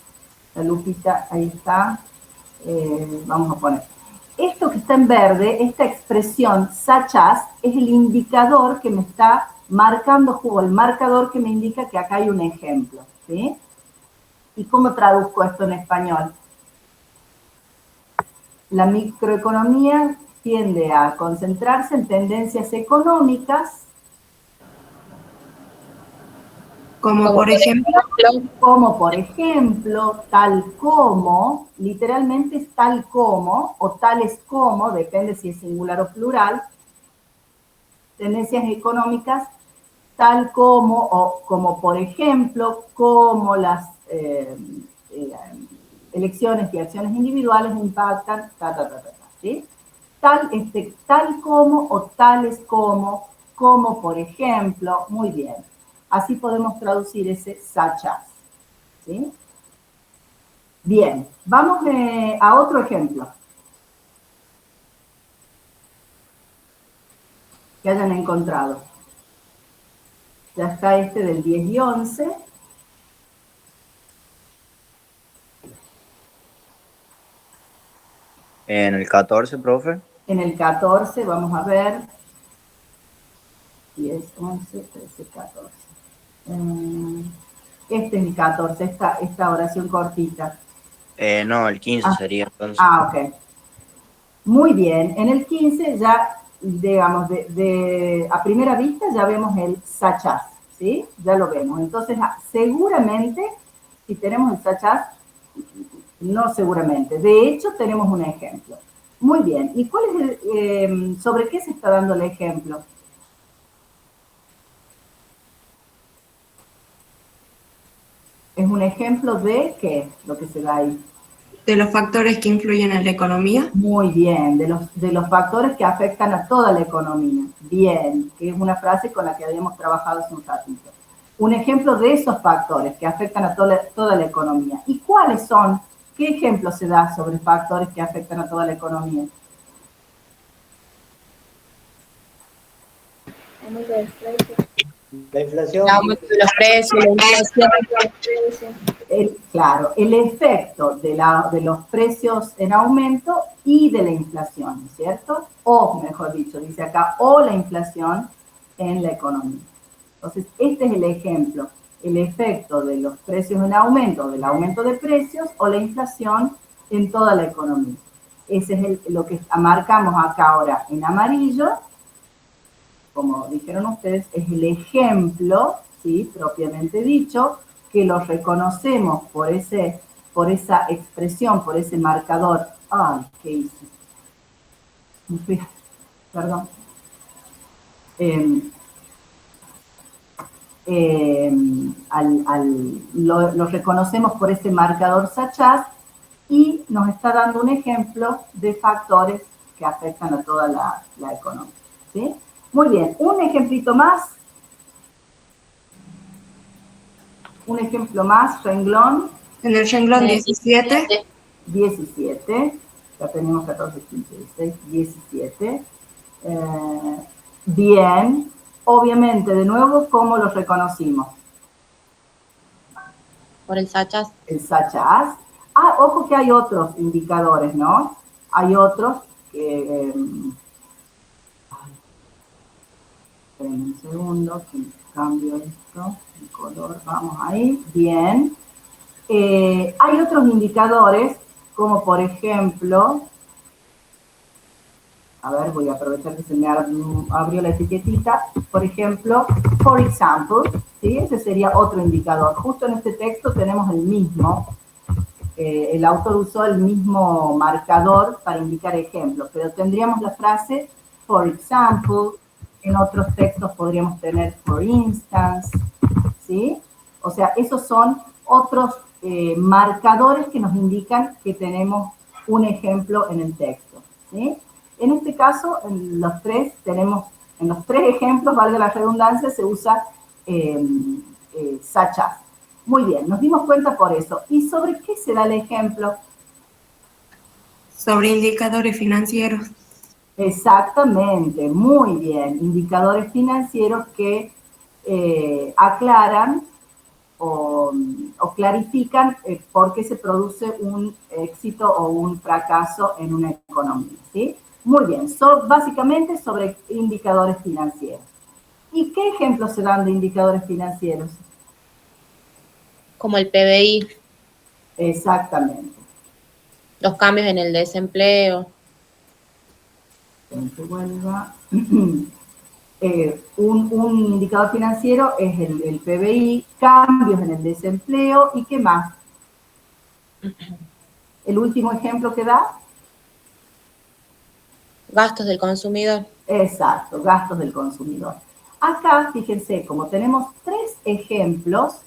La lupita, ahí está. Vamos a poner. Esto que está en verde, esta expresión such as, es el indicador que me está marcando o el marcador que me indica que acá hay un ejemplo, ¿sí? ¿Y cómo traduzco esto en español? La microeconomía tiende a concentrarse en tendencias económicas, Como por ejemplo, tal como, literalmente es tal como, o tales como, depende si es singular o plural, tendencias económicas, tal como, o como por ejemplo, como las elecciones y acciones individuales impactan, ¿sí? Tal como o tales como por ejemplo, muy bien. Así podemos traducir ese such as, ¿sí? Bien, vamos a otro ejemplo. Que hayan encontrado. Ya está este del 10 y 11. En el 14, profe. En el 14, vamos a ver. 10, 11, 13, 14. Este es el 14, esta oración cortita. No, el 15 sería entonces. Ok. Muy bien. En el 15 ya, digamos, a primera vista ya vemos el such as, ¿sí? Ya lo vemos. Entonces, seguramente, si tenemos el such as, no seguramente. De hecho, tenemos un ejemplo. Muy bien. ¿Y cuál es sobre qué se está dando el ejemplo? Es un ejemplo de ¿qué? Lo que se da ahí. de los factores que influyen en la economía. Muy bien, de los factores que afectan a toda la economía. Bien, que es una frase con la que habíamos trabajado hace un ratito. Un ejemplo de esos factores que afectan a toda la economía. ¿Y cuáles son? ¿Qué ejemplo se da sobre factores que afectan a toda la economía? La inflación. El aumento de los precios, la inflación. Claro, el efecto de los precios en aumento y de la inflación, ¿cierto? O, mejor dicho, dice acá, o la inflación en la economía. Entonces, este es el ejemplo, el efecto de los precios en aumento, del aumento de precios o la inflación en toda la economía. Ese es lo que marcamos acá ahora en amarillo, como dijeron ustedes, es el ejemplo, ¿sí? Propiamente dicho, que lo reconocemos por esa expresión, por ese marcador. Ay, ¿qué hice? Perdón. Lo reconocemos por ese marcador such as y nos está dando un ejemplo de factores que afectan a toda la economía, ¿sí? Muy bien, un ejemplito más. Un ejemplo más, renglón. En el renglón 17. 17. Ya tenemos 14, 15, 16, 17. Bien. Obviamente, de nuevo, ¿cómo los reconocimos? Por el such as. El such as. Ojo que hay otros indicadores, ¿no? Hay otros que... esperen un segundo, que cambio esto, el color, vamos ahí, bien. Hay otros indicadores, como por ejemplo, a ver, voy a aprovechar que se me abrió la etiquetita, por ejemplo, for example, ¿sí? Ese sería otro indicador. Justo en este texto tenemos el mismo, el autor usó el mismo marcador para indicar ejemplos, pero tendríamos la frase for example. En otros textos podríamos tener for instance, ¿sí? O sea, esos son otros marcadores que nos indican que tenemos un ejemplo en el texto, ¿sí? En este caso, en los tres ejemplos, valga la redundancia, se usa such as. Muy bien, nos dimos cuenta por eso. ¿Y sobre qué se da el ejemplo? Sobre indicadores financieros. Exactamente, muy bien. Indicadores financieros que aclaran o clarifican por qué se produce un éxito o un fracaso en una economía, ¿sí? Muy bien, básicamente sobre indicadores financieros. ¿Y qué ejemplos se dan de indicadores financieros? Como el PBI, Exactamente. los cambios en el desempleo. Que vuelva. Un indicador financiero es el PBI, cambios en el desempleo y qué más. El último ejemplo que da. Gastos del consumidor. Exacto, gastos del consumidor. Acá, fíjense, como tenemos 3 ejemplos,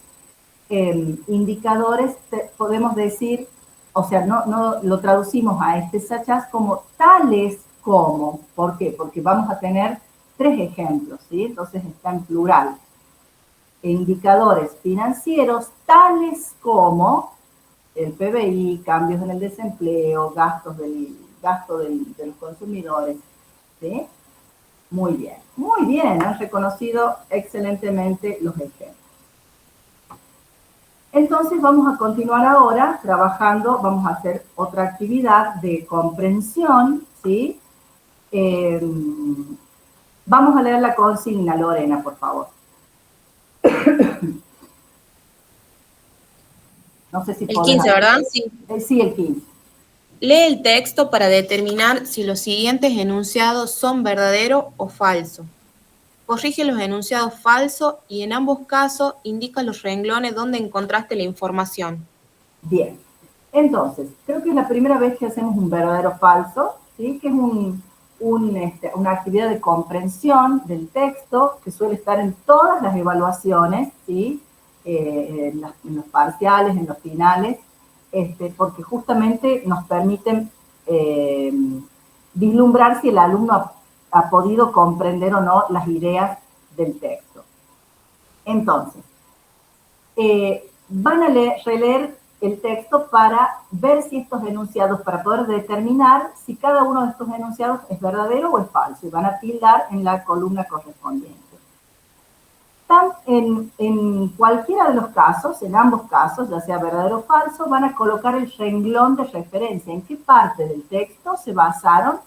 indicadores, podemos decir, o sea, no lo traducimos a este SACHAS como tales como. ¿Por qué? Porque vamos a tener 3 ejemplos, ¿sí? Entonces está en plural. Indicadores financieros tales como el PBI, cambios en el desempleo, gasto de los consumidores, ¿sí? Muy bien, han reconocido excelentemente los ejemplos. Entonces vamos a continuar ahora trabajando, vamos a hacer otra actividad de comprensión, ¿sí? Vamos a leer la consigna, Lorena, por favor. No sé si el 15, ¿verdad? Sí. Sí, el 15. Lee el texto para determinar si los siguientes enunciados son verdadero o falso. Corrige los enunciados falsos y en ambos casos indica los renglones donde encontraste la información. Bien. Entonces, creo que es la primera vez que hacemos un verdadero o falso, ¿sí? Que es una actividad de comprensión del texto que suele estar en todas las evaluaciones, ¿sí? En los parciales, en los finales, porque justamente nos permiten vislumbrar si el alumno ha podido comprender o no las ideas del texto. Entonces, van a releer el texto para ver si estos enunciados, para poder determinar si cada uno de estos enunciados es verdadero o es falso, y van a tildar en la columna correspondiente. En cualquiera de los casos, en ambos casos, ya sea verdadero o falso, van a colocar el renglón de referencia, en qué parte del texto se basaron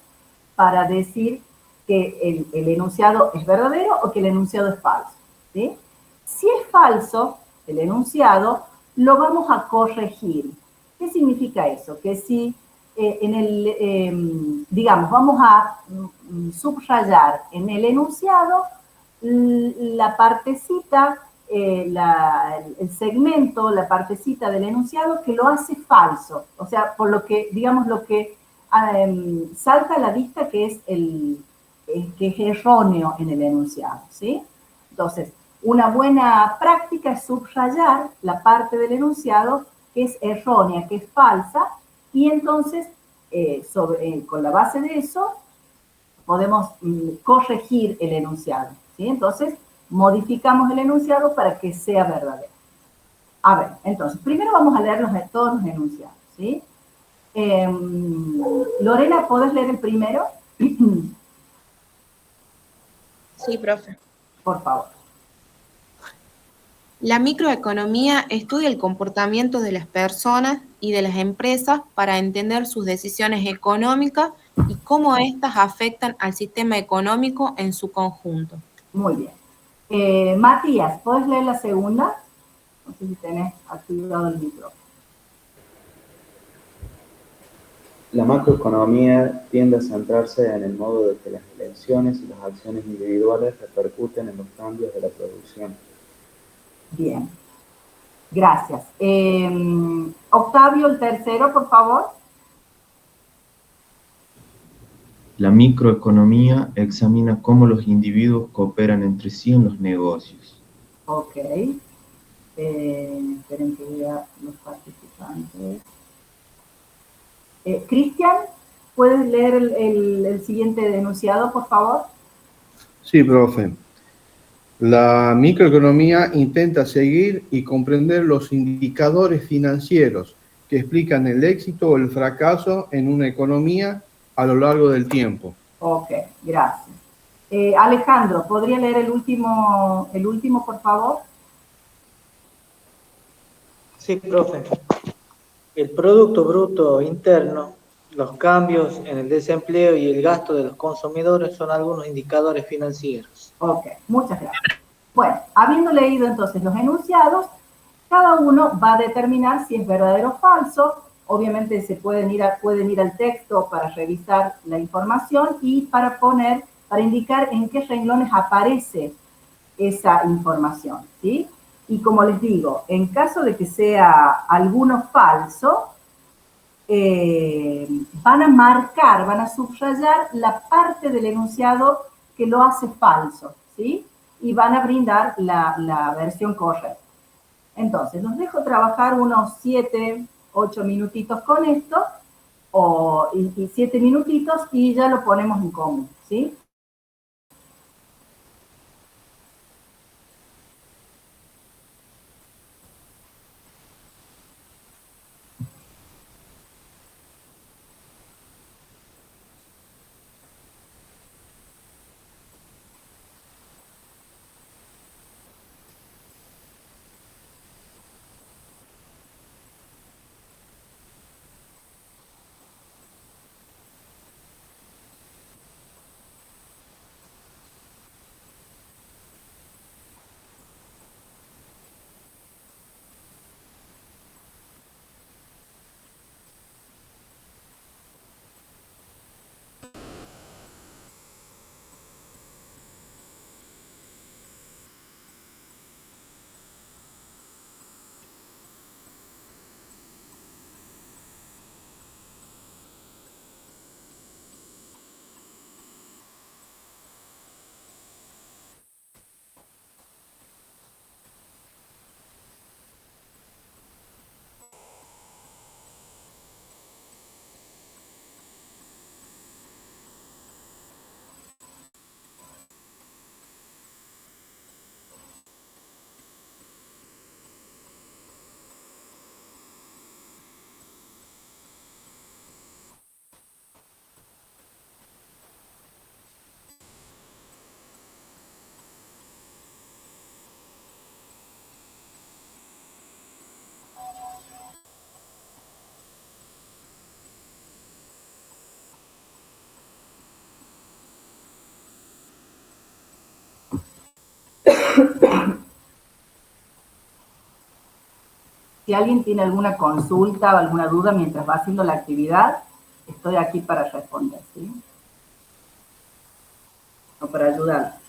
para decir que el enunciado es verdadero o que el enunciado es falso, ¿sí? Si es falso el enunciado, lo vamos a corregir. ¿Qué significa eso? Que si digamos, vamos a subrayar en el enunciado la partecita, el segmento, la partecita del enunciado que lo hace falso. O sea, por lo que, digamos, lo que salta a la vista que es que es erróneo en el enunciado, ¿sí? Entonces, una buena práctica es subrayar la parte del enunciado que es errónea, que es falsa, y entonces, con la base de eso, podemos corregir el enunciado, ¿sí? Entonces, modificamos el enunciado para que sea verdadero. A ver, entonces, primero vamos a leer todos los enunciados, ¿sí? Lorena, ¿podés leer el primero? Sí, profe. Por favor. La microeconomía estudia el comportamiento de las personas y de las empresas para entender sus decisiones económicas y cómo éstas afectan al sistema económico en su conjunto. Muy bien. Matías, ¿puedes leer la segunda? No sé si tenés activado el micrófono. La macroeconomía tiende a centrarse en el modo de que las elecciones y las acciones individuales repercuten en los cambios de la producción. Bien, gracias. Octavio, el tercero, por favor. La microeconomía examina cómo los individuos cooperan entre sí en los negocios. Ok. Esperen que vea los participantes. Cristian, ¿puedes leer el siguiente enunciado, por favor? Sí, profe. La microeconomía intenta seguir y comprender los indicadores financieros que explican el éxito o el fracaso en una economía a lo largo del tiempo. Ok, gracias. Alejandro, ¿podría leer el último, por favor? Sí, profe. El Producto Bruto Interno Los cambios en el desempleo y el gasto de los consumidores son algunos indicadores financieros. Ok, muchas gracias. Bueno, habiendo leído entonces los enunciados, cada uno va a determinar si es verdadero o falso. Obviamente pueden ir al texto para revisar la información y para indicar en qué renglones aparece esa información, ¿sí? Y como les digo, en caso de que sea alguno falso, van a marcar, van a subrayar la parte del enunciado que lo hace falso, ¿sí? Y van a brindar la versión correcta. Entonces, los dejo trabajar unos 7, 8 minutitos con esto, y 7 minutitos y ya lo ponemos en común, ¿sí? Si alguien tiene alguna consulta o alguna duda mientras va haciendo la actividad, estoy aquí para responder, ¿sí? O para ayudar.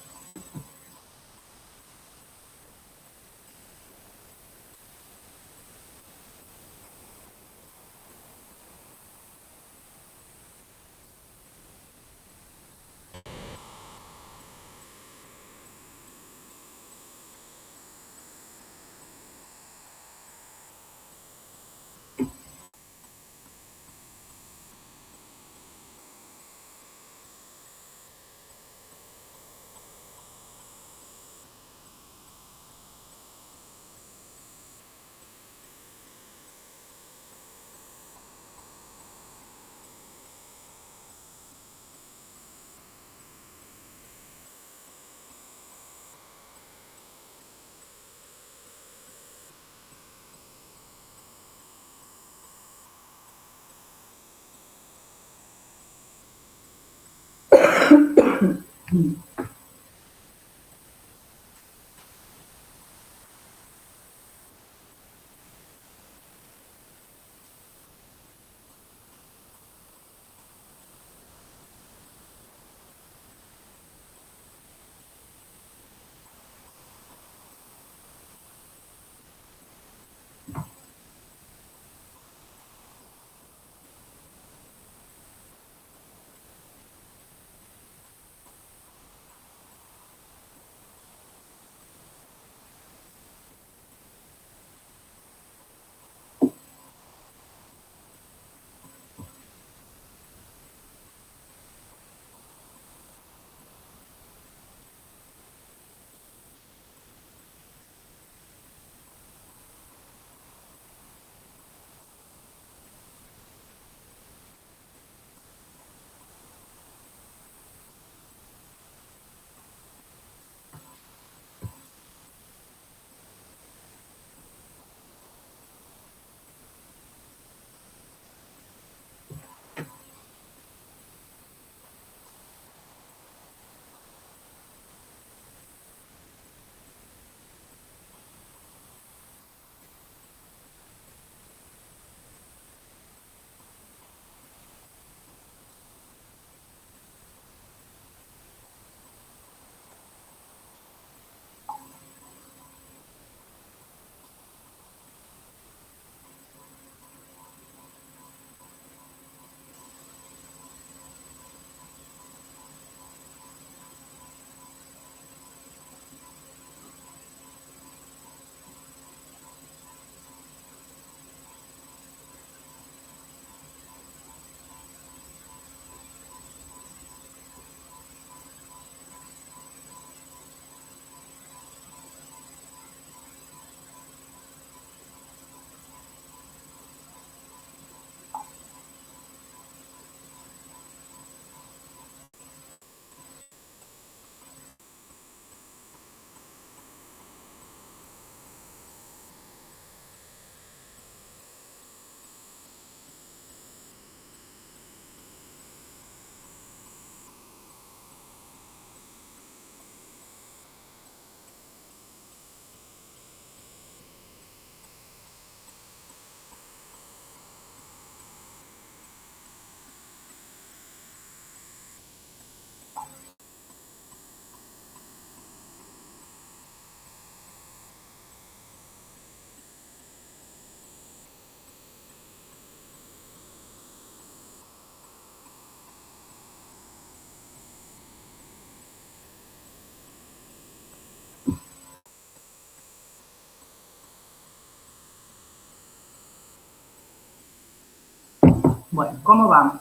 Bueno, ¿cómo vamos?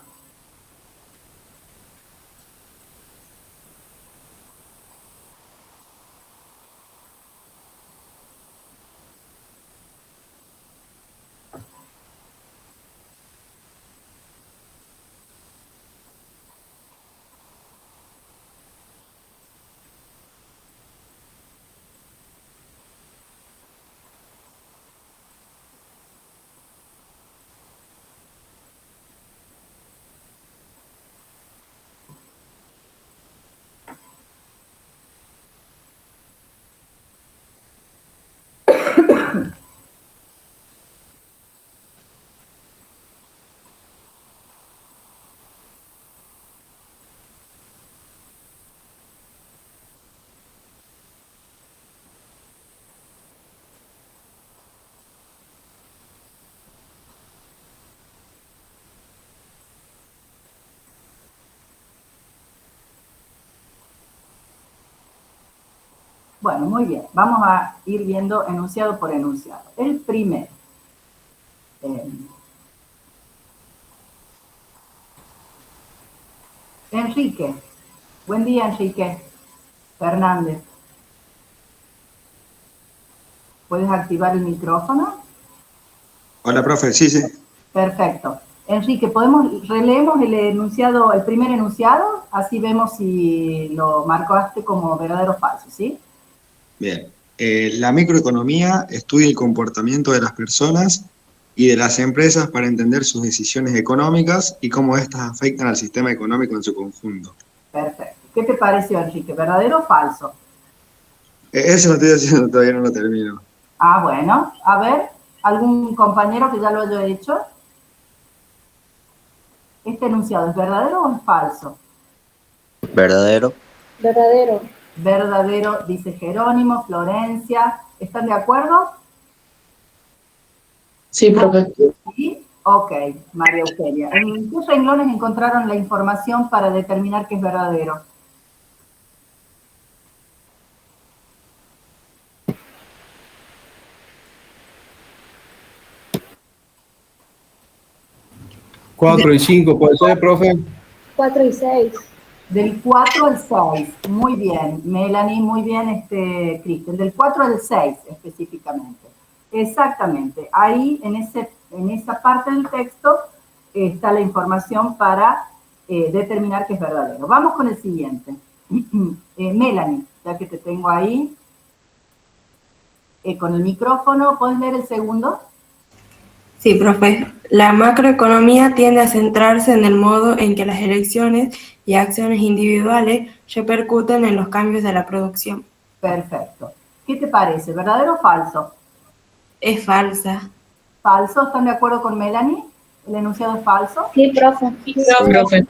Bueno, muy bien. Vamos a ir viendo enunciado por enunciado. El primero. Enrique. Buen día, Enrique Fernández. ¿Puedes activar el micrófono? Hola, profe, sí, sí. Perfecto. Enrique, releemos el enunciado, el primer enunciado, así vemos si lo marcaste como verdadero o falso, ¿sí? Bien. La microeconomía estudia el comportamiento de las personas y de las empresas para entender sus decisiones económicas y cómo éstas afectan al sistema económico en su conjunto. Perfecto. ¿Qué te pareció, Enrique? ¿Verdadero o falso? Eso lo estoy haciendo, todavía no lo termino. Ah, bueno. A ver, ¿algún compañero que ya lo haya hecho? ¿Este enunciado es verdadero o es falso? Verdadero. Verdadero. Verdadero, dice Jerónimo, Florencia. ¿Están de acuerdo? Sí, profe. ¿Sí? Ok, María Eugenia. ¿En qué renglones encontraron la información para determinar que es verdadero? ¿4 y 5 puede ser, profe? 4 y 6. Del 4 al 6. Muy bien, Melanie, muy bien, Cristian. Del 4 al 6 específicamente. Exactamente. Ahí, en esa parte del texto, está la información para determinar que es verdadero. Vamos con el siguiente. Melanie, ya que te tengo ahí, con el micrófono, ¿puedes leer el segundo? Sí, profe. La macroeconomía tiende a centrarse en el modo en que las elecciones y acciones individuales repercuten en los cambios de la producción. Perfecto. ¿Qué te parece? ¿Verdadero o falso? Es falsa. ¿Falso? ¿Están de acuerdo con Melanie? ¿El enunciado es falso? Sí, profe. Sí, profe.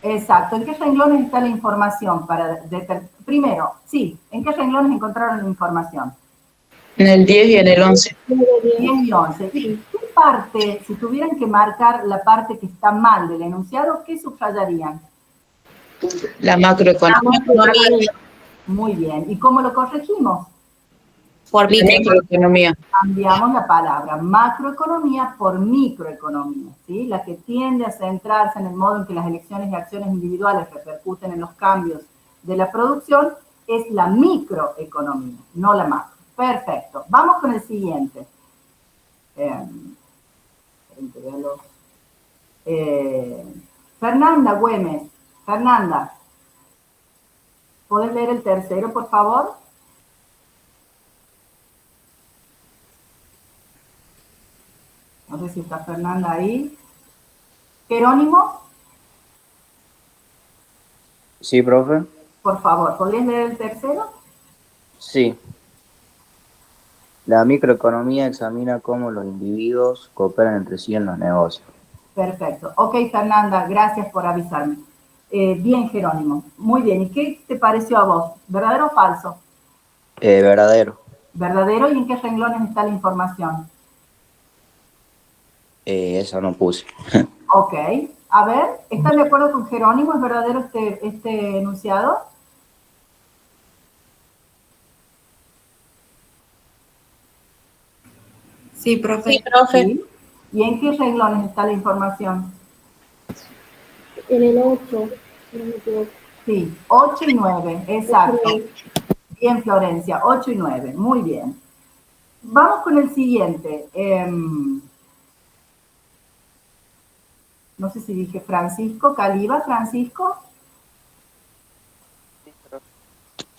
Exacto. ¿En qué renglones está la información? Primero, sí, ¿en qué renglones encontraron la información? En el 10 y en el 11. 10 y 11. ¿Y qué parte, si tuvieran que marcar la parte que está mal del enunciado, qué subrayarían? La macroeconomía. Muy bien. ¿Y cómo lo corregimos? Por microeconomía. Cambiamos la palabra macroeconomía por microeconomía, ¿sí? La que tiende a centrarse en el modo en que las elecciones y acciones individuales repercuten en los cambios de la producción es la microeconomía, no la macro. Perfecto. Vamos con el siguiente. Fernanda Güemes. Fernanda, ¿podés leer el tercero, por favor? No sé si está Fernanda ahí. Jerónimo, Sí, profe. por favor, ¿podrías leer el tercero? Sí. La microeconomía examina cómo los individuos cooperan entre sí en los negocios. Perfecto. Ok, Fernanda, gracias por avisarme. Bien, Jerónimo. Muy bien. ¿Y qué te pareció a vos? ¿Verdadero o falso? Verdadero. ¿Verdadero? ¿Y en qué renglones está la información? Eso no puse. Ok. A ver, ¿están de acuerdo con Jerónimo? ¿Es verdadero este enunciado? Sí, profe. Sí, profe. Sí. ¿Y en qué renglones está la información? En el 8, si no me equivoco. Sí, 8 y 9, exacto. 8 y 9. Bien, Florencia, 8 y 9, muy bien. Vamos con el siguiente. No sé si dije Francisco Caliba. Francisco.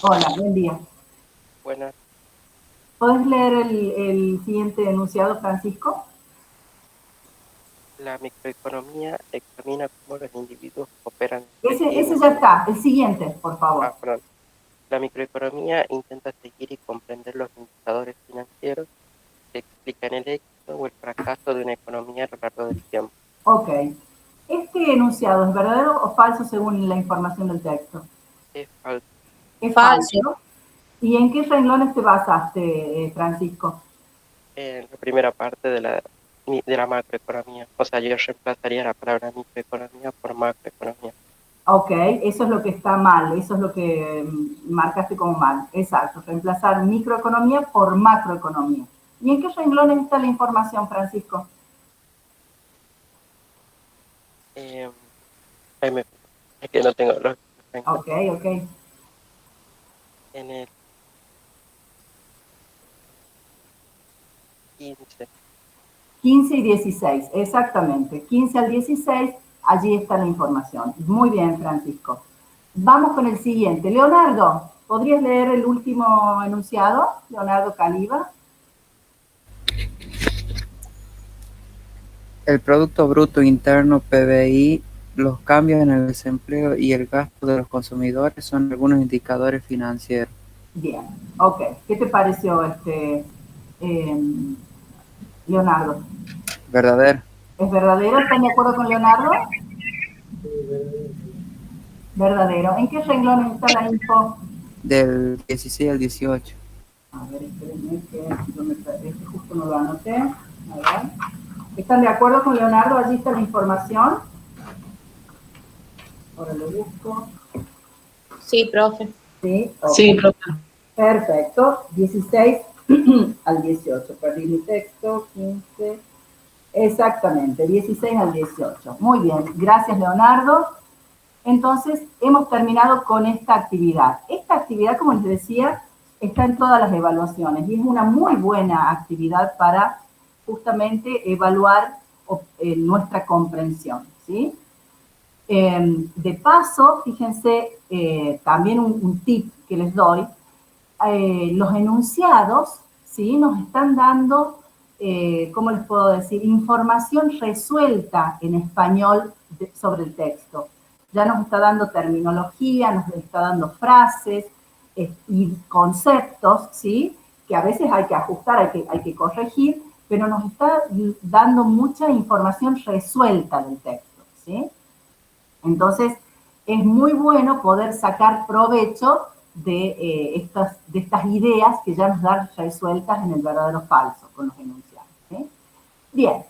Hola, buen día. Buenas. ¿Puedes leer el siguiente enunciado, Francisco? La microeconomía examina cómo los individuos operan. Ese ya está. El siguiente, por favor. Perdón. La microeconomía intenta seguir y comprender los indicadores financieros que explican el éxito o el fracaso de una economía a lo largo del tiempo. Ok. ¿Este enunciado es verdadero o falso según la información del texto? Es falso. Es falso. ¿Y en qué renglones te basaste, Francisco? En la primera parte de la macroeconomía. O sea, yo reemplazaría la palabra microeconomía por macroeconomía. Ok, eso es lo que está mal, eso es lo que marcaste como mal. Exacto, reemplazar microeconomía por macroeconomía. ¿Y en qué renglones está la información, Francisco? Es que no tengo los... Ok. En el 15. 15 y 16, exactamente. 15 al 16, allí está la información. Muy bien, Francisco. Vamos con el siguiente. Leonardo, ¿podrías leer el último enunciado? Leonardo Caliba. El Producto Bruto Interno, PBI, los cambios en el desempleo y el gasto de los consumidores son algunos indicadores financieros. Bien, ok. ¿Qué te pareció Leonardo? ¿Verdadero? ¿Es verdadero? ¿Están de acuerdo con Leonardo? Verdadero. ¿En qué renglones está la info? Del 16 al 18. A ver, espérenme que justo no lo anoté. A ver. ¿Están de acuerdo con Leonardo? Allí está la información. Ahora lo busco. Sí, profe. Sí, okay. Sí, profe. Perfecto. 16 al 18. Perdí mi texto. 15. Exactamente, 16 al 18. Muy bien, gracias Leonardo. Entonces, hemos terminado con esta actividad. Esta actividad, como les decía, está en todas las evaluaciones y es una muy buena actividad para justamente evaluar nuestra comprensión, ¿sí? De paso, fíjense, también un tip que les doy, los enunciados, ¿sí? Nos están dando... ¿cómo les puedo decir? Información resuelta en español sobre el texto. Ya nos está dando terminología, nos está dando frases y conceptos, ¿sí? Que a veces hay que ajustar, hay que corregir, pero nos está dando mucha información resuelta del texto, ¿sí? Entonces, es muy bueno poder sacar provecho de estas ideas que ya nos dan resueltas en el verdadero falso con los enunciados. ¿Sí? Bien,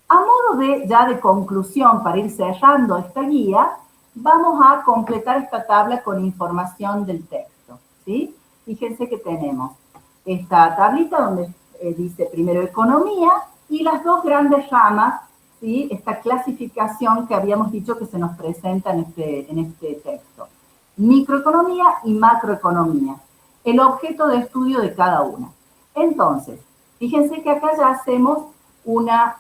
a modo de conclusión para ir cerrando esta guía, vamos a completar esta tabla con información del texto, ¿sí? Fíjense que tenemos esta tablita donde dice primero economía y las dos grandes ramas, ¿sí? Esta clasificación que habíamos dicho que se nos presenta en este texto. Microeconomía y macroeconomía, el objeto de estudio de cada una. Entonces, fíjense que acá ya hacemos una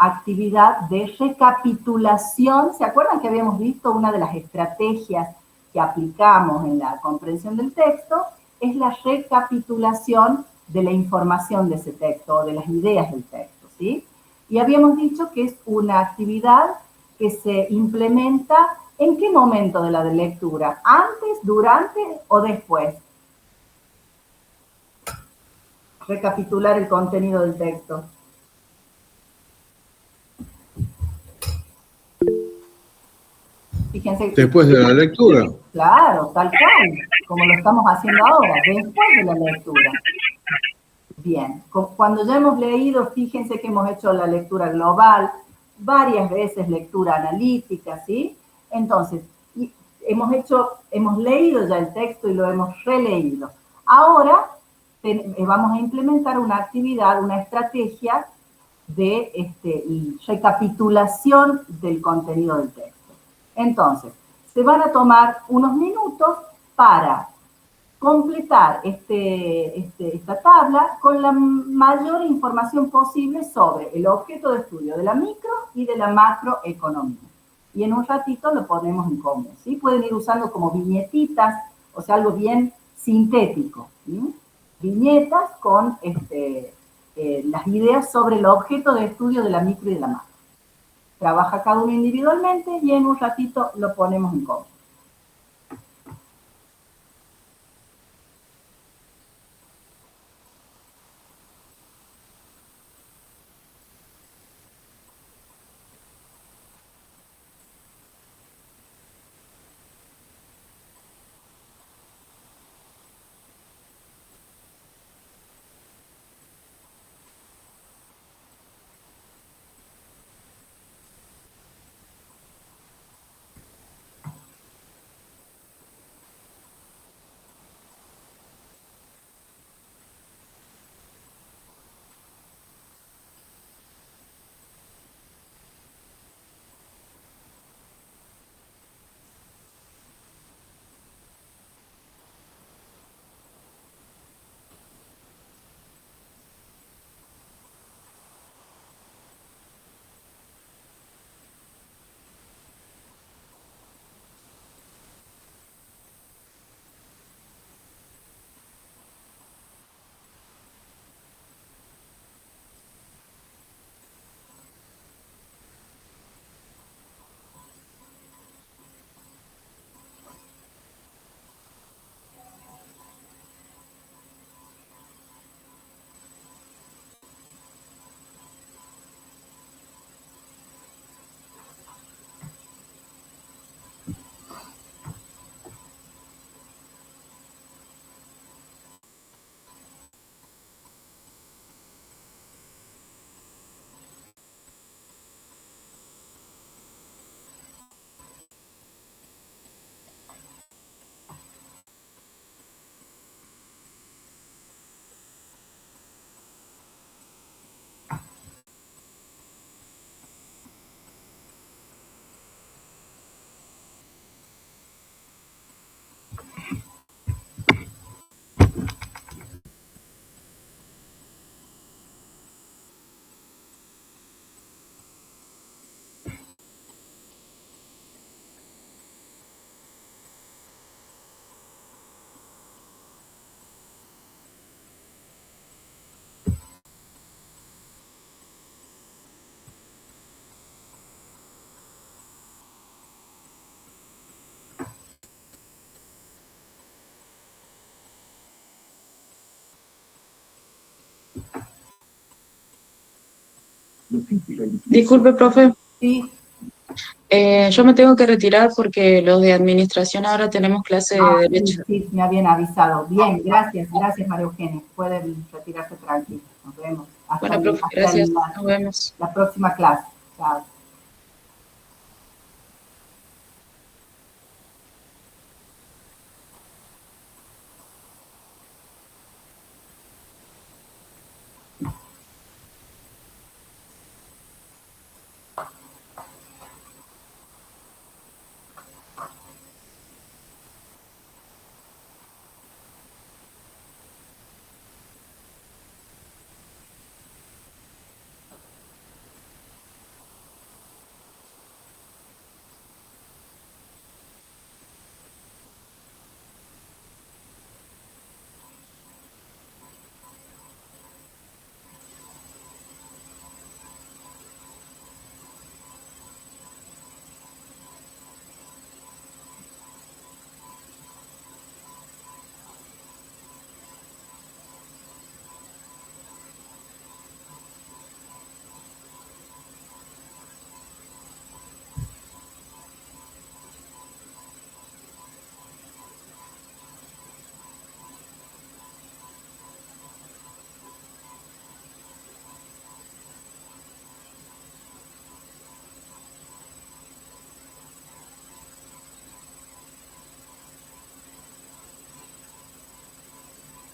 actividad de recapitulación. ¿Se acuerdan que habíamos visto una de las estrategias que aplicamos en la comprensión del texto? Es la recapitulación de la información de ese texto o de las ideas del texto, ¿sí? Y habíamos dicho que es una actividad que se implementa ¿en qué momento de la lectura? ¿Antes, durante o después? Recapitular el contenido del texto. Fíjense. Después de la lectura. Claro, tal cual, como lo estamos haciendo ahora, después de la lectura. Bien, cuando ya hemos leído, fíjense que hemos hecho la lectura global, varias veces lectura analítica, ¿sí? Entonces, hemos leído ya el texto y lo hemos releído. Ahora vamos a implementar una actividad, una estrategia de recapitulación del contenido del texto. Entonces, se van a tomar unos minutos para completar esta tabla con la mayor información posible sobre el objeto de estudio de la micro y de la macroeconomía. Y en un ratito lo ponemos en común, ¿sí? Pueden ir usando como viñetitas, o sea, algo bien sintético, ¿sí? Viñetas con las ideas sobre el objeto de estudio de la micro y de la macro. Trabaja cada uno individualmente y en un ratito lo ponemos en común. Disculpe, profe. Sí. Yo me tengo que retirar porque los de administración ahora tenemos clase de derecho. Sí, me habían avisado. Bien, gracias, María Eugenia. Pueden retirarse tranquilos. Nos vemos. Bueno, profe, gracias. Nos vemos. La próxima clase. Chao.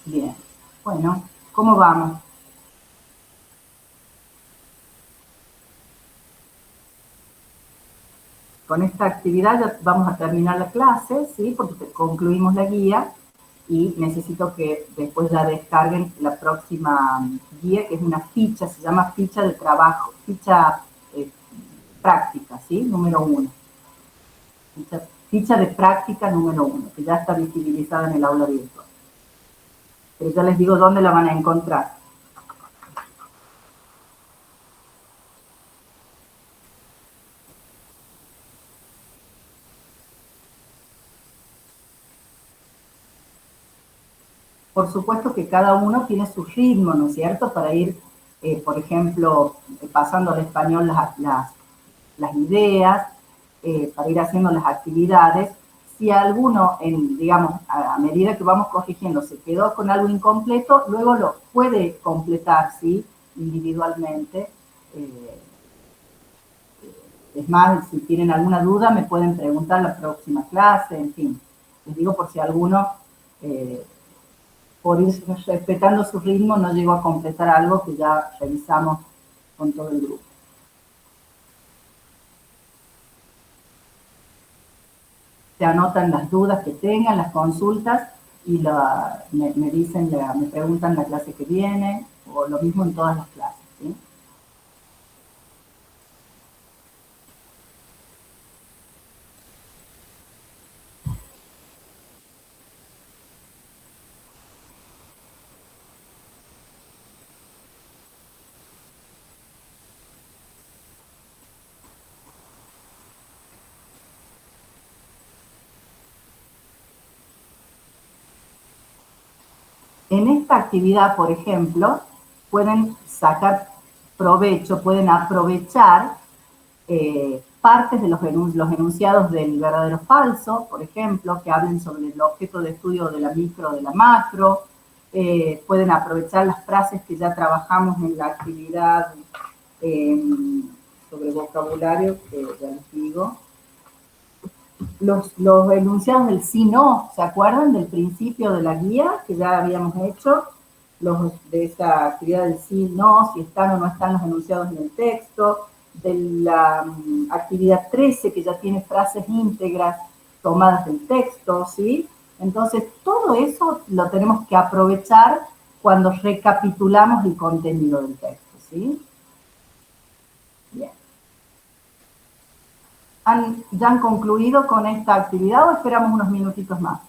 Bien. Bueno, ¿cómo vamos? con esta actividad ya vamos a terminar la clase, ¿sí? Porque concluimos la guía y necesito que después ya descarguen la próxima guía, que es una ficha, se llama ficha de trabajo, ficha práctica, ¿sí? Número 1. Ficha de práctica número 1, que ya está visibilizada en el aula virtual. Pero ya les digo dónde la van a encontrar. Por supuesto que cada uno tiene su ritmo, ¿no es cierto? Para ir, por ejemplo, pasando al español las ideas, para ir haciendo las actividades. Si alguno, digamos, a medida que vamos corrigiendo, se quedó con algo incompleto, luego lo puede completar, ¿sí? Individualmente. Es más, si tienen alguna duda, me pueden preguntar en la próxima clase, en fin. Les digo por si alguno, por ir respetando su ritmo, no llegó a completar algo que ya revisamos con todo el grupo. Se anotan las dudas que tengan, las consultas, y me dicen, me preguntan la clase que viene, o lo mismo en todas las clases, ¿sí? En esta actividad, por ejemplo, pueden sacar provecho, pueden aprovechar partes de los enunciados del verdadero falso, por ejemplo, que hablen sobre el objeto de estudio de la micro o de la macro. Pueden aprovechar las frases que ya trabajamos en la actividad sobre vocabulario, que ya les digo. Los enunciados del sí, no, ¿se acuerdan del principio de la guía que ya habíamos hecho? De esa actividad del sí, no, si están o no están los enunciados en el texto, de la actividad 13 que ya tiene frases íntegras tomadas del texto, ¿sí? Entonces, todo eso lo tenemos que aprovechar cuando recapitulamos el contenido del texto, ¿sí? Bien. ¿Ya han concluido con esta actividad o esperamos unos minutitos más?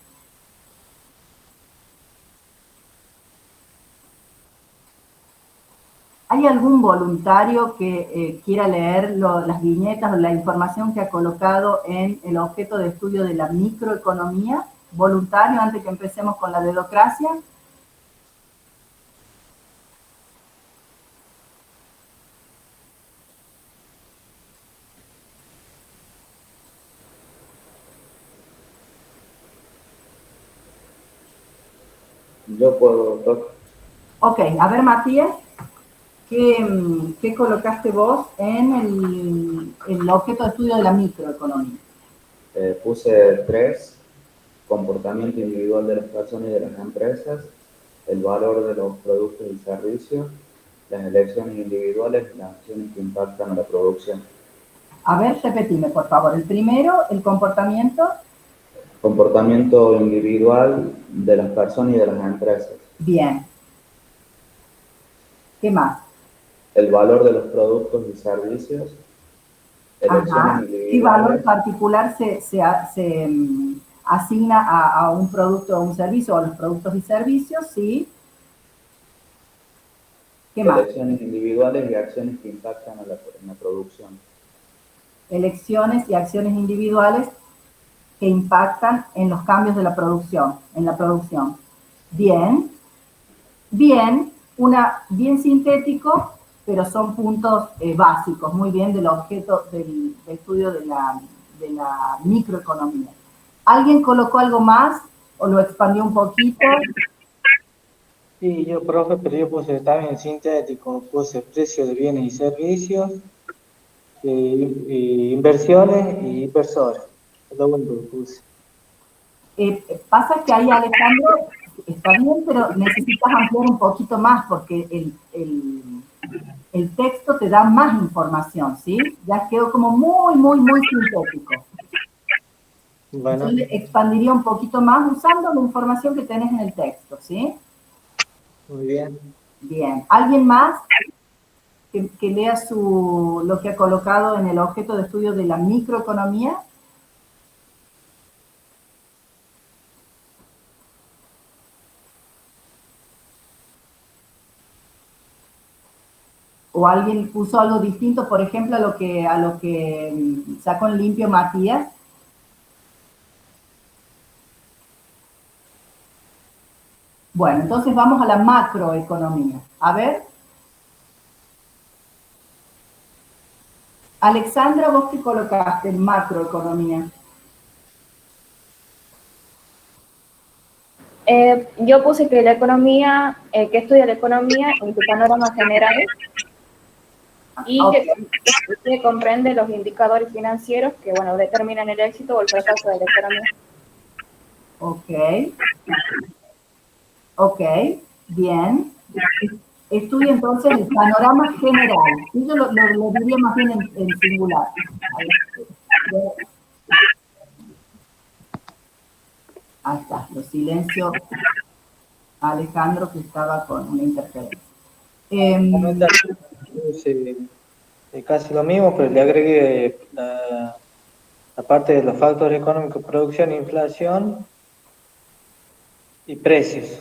¿Hay algún voluntario que quiera leer las viñetas o la información que ha colocado en el objeto de estudio de la microeconomía? ¿Voluntario antes que empecemos con la dedocracia? Yo puedo, doctor. Ok, a ver, Matías, ¿qué colocaste vos en el objeto de estudio de la microeconomía? Puse 3, comportamiento individual de las personas y de las empresas, el valor de los productos y servicios, las elecciones individuales y las acciones que impactan a la producción. A ver, repetime, por favor. El primero, el comportamiento. Comportamiento individual de las personas y de las empresas. Bien. ¿Qué más? El valor de los productos y servicios. Ajá. ¿Qué valor particular se asigna a un producto o un servicio, o a los productos y servicios? Sí. ¿Qué más? Elecciones individuales y acciones que impactan en la producción. Elecciones y acciones individuales que impactan en los cambios de la producción, en la producción. Bien. Bien, bien sintético, pero son puntos básicos, muy bien, del objeto del estudio de la microeconomía. ¿Alguien colocó algo más o lo expandió un poquito? Sí, yo, profe, pero yo puse también sintético, puse precio de bienes y servicios, inversiones y inversores. Es lo único que puse. Pasa que ahí, Alejandro, está bien, pero necesitas ampliar un poquito más porque el texto te da más información, ¿sí? Ya quedó como muy, muy, muy sintético. Bueno. Yo le expandiría un poquito más usando la información que tenés en el texto, ¿sí? Muy bien. Bien. ¿Alguien más que lea lo que ha colocado en el objeto de estudio de la microeconomía? ¿O alguien puso algo distinto, por ejemplo, a lo que sacó en limpio Matías? Bueno, entonces vamos a la macroeconomía. A ver. Alexandra, ¿vos qué colocaste en macroeconomía? Yo puse que la economía, que estudia la economía en su panorama general y que comprende los indicadores financieros que, bueno, determinan el éxito o el fracaso de la economía. Ok. Ok, bien. Estudia entonces el panorama general. Y yo lo diría más bien en singular. Ahí está, lo silencio a Alejandro que estaba con una interferencia. Casi lo mismo, pero le agregué la parte de los factores económicos, producción, inflación y precios.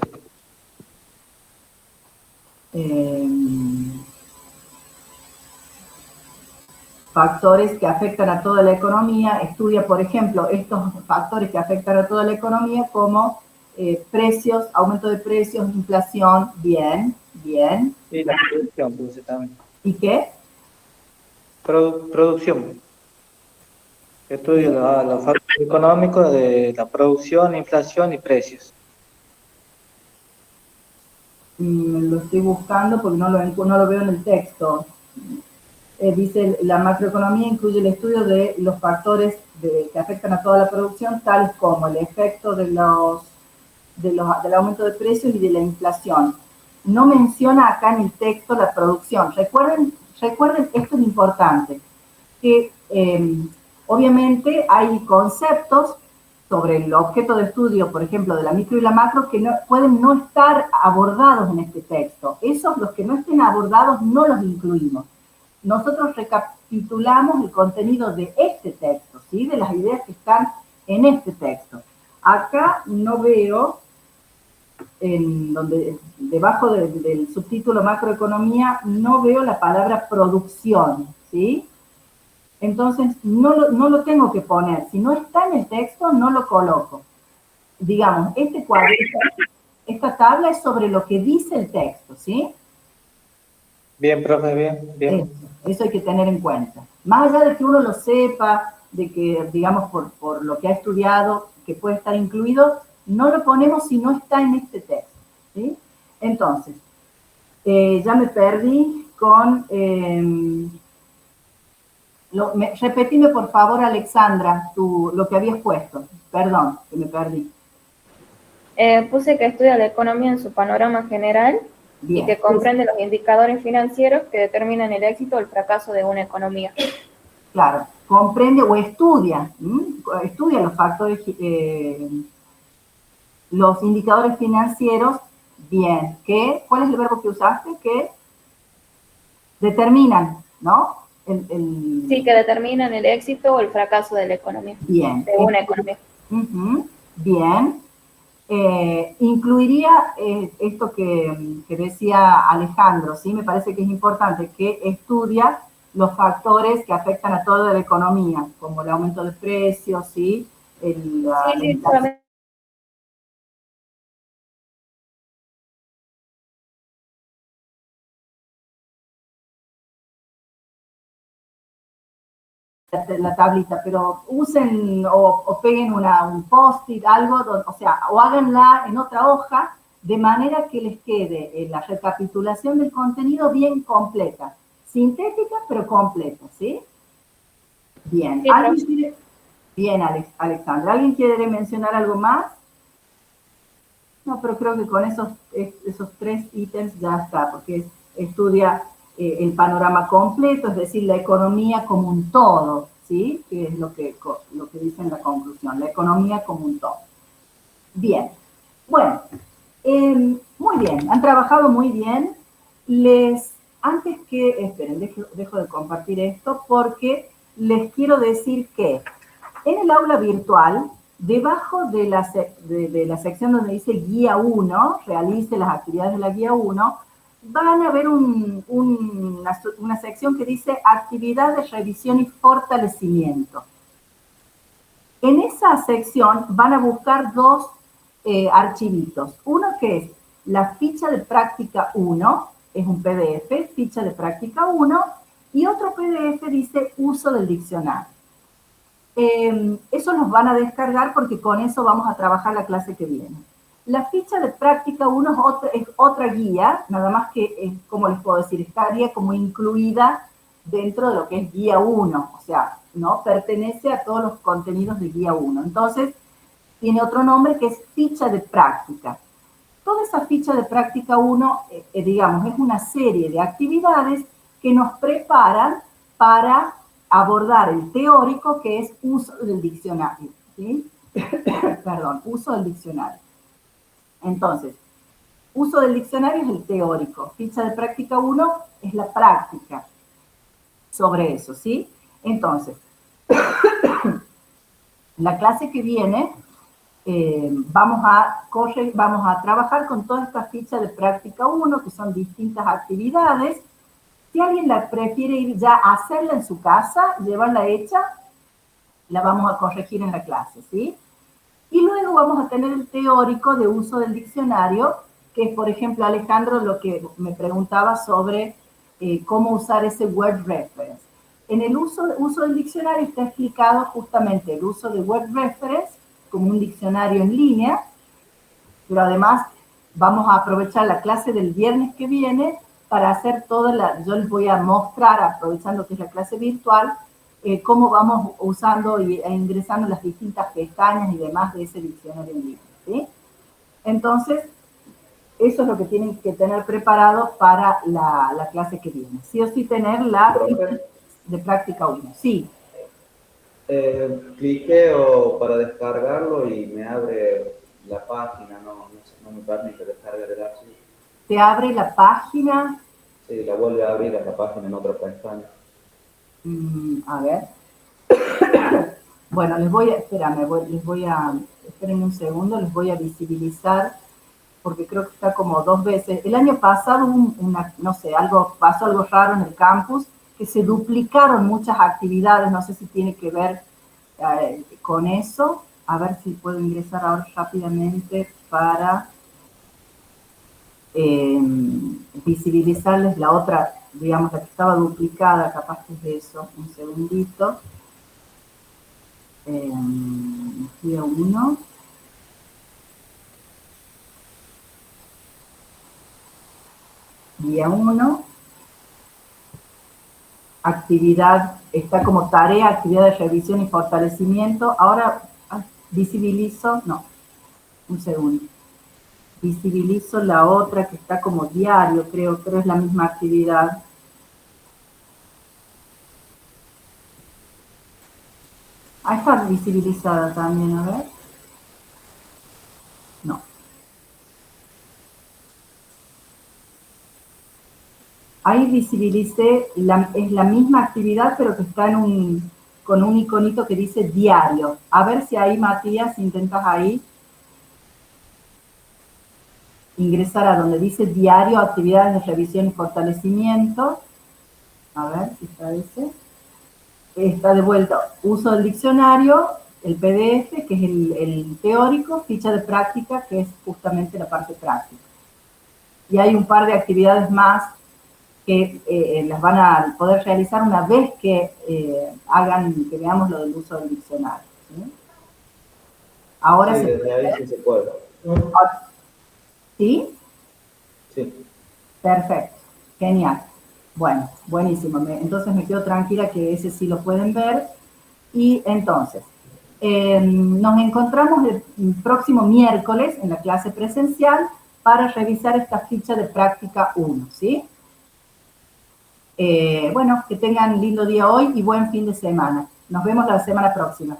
Factores que afectan a toda la economía. Estudia, por ejemplo, estos factores que afectan a toda la economía como precios, aumento de precios, inflación. Bien, bien. Y la producción, puse también. ¿Y qué? Producción. Estudio los factores económicos de la producción, inflación y precios. Lo estoy buscando porque no lo veo en el texto. Dice, la macroeconomía incluye el estudio de los factores que afectan a toda la producción, tales como el efecto del aumento de precios y de la inflación. No menciona acá en el texto la producción. Recuerden, esto es importante, que obviamente hay conceptos sobre el objeto de estudio, por ejemplo, de la micro y la macro, que pueden no estar abordados en este texto. Esos, los que no estén abordados, no los incluimos. Nosotros recapitulamos el contenido de este texto, ¿sí? De las ideas que están en este texto. Acá no veo, debajo del subtítulo macroeconomía, no veo la palabra producción, ¿sí? Entonces, no lo tengo que poner. Si no está en el texto, no lo coloco. Digamos, este cuadro, esta tabla es sobre lo que dice el texto, ¿sí? Bien, profe, bien. Eso hay que tener en cuenta. Más allá de que uno lo sepa, de que, digamos, por lo que ha estudiado, que puede estar incluido, no lo ponemos si no está en este texto, ¿sí? Entonces, ya me perdí con... repetime, por favor, Alexandra, lo que habías puesto. Perdón, que me perdí. Puse que estudia la economía en su panorama general. Bien. Y que comprende los indicadores financieros que determinan el éxito o el fracaso de una economía. Claro, comprende o estudia los factores, los indicadores financieros, bien, ¿cuál es el verbo que usaste? Que determinan, ¿no? Sí, que determinan el éxito o el fracaso de la economía. Bien. De una economía. Bien. Incluiría esto que decía Alejandro, ¿sí? Me parece que es importante, que estudia los factores que afectan a toda la economía, como el aumento de precios, ¿sí? La tablita, pero usen o peguen un post-it, algo, o háganla en otra hoja, de manera que les quede la recapitulación del contenido bien completa, sintética pero completa, ¿sí? Bien. Bien, Alexandra. ¿Alguien quiere mencionar algo más? No, pero creo que con esos 3 ítems ya está, porque estudia el panorama completo, es decir, la economía como un todo, ¿sí? Que es lo que dice en la conclusión, la economía como un todo. Bien, bueno, muy bien, han trabajado muy bien. Antes que, esperen, dejo de compartir esto porque les quiero decir que en el aula virtual, debajo de la sección donde dice guía 1, realice las actividades de la guía 1, van a ver una sección que dice actividad de revisión y fortalecimiento. En esa sección van a buscar dos archivitos. Uno que es la ficha de práctica 1, es un PDF, ficha de práctica 1, y otro PDF dice uso del diccionario. Eso los van a descargar porque con eso vamos a trabajar la clase que viene. La ficha de práctica 1 es otra guía, nada más que, como les puedo decir, estaría como incluida dentro de lo que es guía 1, o sea, ¿no? Pertenece a todos los contenidos de guía 1. Entonces, tiene otro nombre que es ficha de práctica. Toda esa ficha de práctica 1, digamos, es una serie de actividades que nos preparan para abordar el teórico, que es uso del diccionario, ¿sí? Perdón, uso del diccionario. Entonces, uso del diccionario es el teórico, ficha de práctica 1 es la práctica sobre eso, ¿sí? Entonces, la clase que viene vamos a trabajar con toda esta ficha de práctica 1, que son distintas actividades. Si alguien la prefiere ir ya a hacerla en su casa, llevarla hecha, la vamos a corregir en la clase, ¿sí? Y luego vamos a tener el teórico de uso del diccionario, que es, por ejemplo, Alejandro, lo que me preguntaba sobre cómo usar ese word reference. En el uso del diccionario está explicado justamente el uso de word reference como un diccionario en línea, pero además vamos a aprovechar la clase del viernes que viene para hacer yo les voy a mostrar, aprovechando que es la clase virtual, cómo vamos usando e ingresando las distintas pestañas y demás de ese diccionario en línea, ¿sí? Entonces, eso es lo que tienen que tener preparado para la clase que viene. Sí o sí tener la de práctica 1. Sí. Cliqueo para descargarlo y me abre la página, no me permite descargar el archivo. ¿Te abre la página? Sí, la vuelve a abrir a la página en otra pestaña. A ver. Bueno, esperen un segundo, les voy a visibilizar, porque creo que está como 2 veces. El año pasado pasó algo raro en el campus, que se duplicaron muchas actividades, no sé si tiene que ver con eso. A ver si puedo ingresar ahora rápidamente para visibilizarles la otra, digamos, la que estaba duplicada, capaz que es de eso. Un segundito. Fui a 1. Guía 1. Actividad, está como tarea, actividad de revisión y fortalecimiento. Ahora visibilizo, no, un segundo. Visibilizo la otra que está como diario, creo es la misma actividad. Ahí está visibilizada también, a ver. No. Ahí visibilicé, es la misma actividad, pero que está con un iconito que dice diario. A ver si ahí, Matías, intentas ahí ingresar a donde dice diario, actividades de revisión y fortalecimiento. A ver si está ese. Está de vuelta, uso del diccionario, el PDF, que es el teórico, ficha de práctica, que es justamente la parte práctica. Y hay un par de actividades más que las van a poder realizar una vez que que veamos lo del uso del diccionario, ¿sí? Ahora sí, desde ahí sí se puede. ¿Sí? Sí. Perfecto, genial. Bueno, buenísimo. Entonces me quedo tranquila que ese sí lo pueden ver. Y entonces, nos encontramos el próximo miércoles en la clase presencial para revisar esta ficha de práctica 1, ¿sí? Bueno, que tengan lindo día hoy y buen fin de semana. Nos vemos la semana próxima.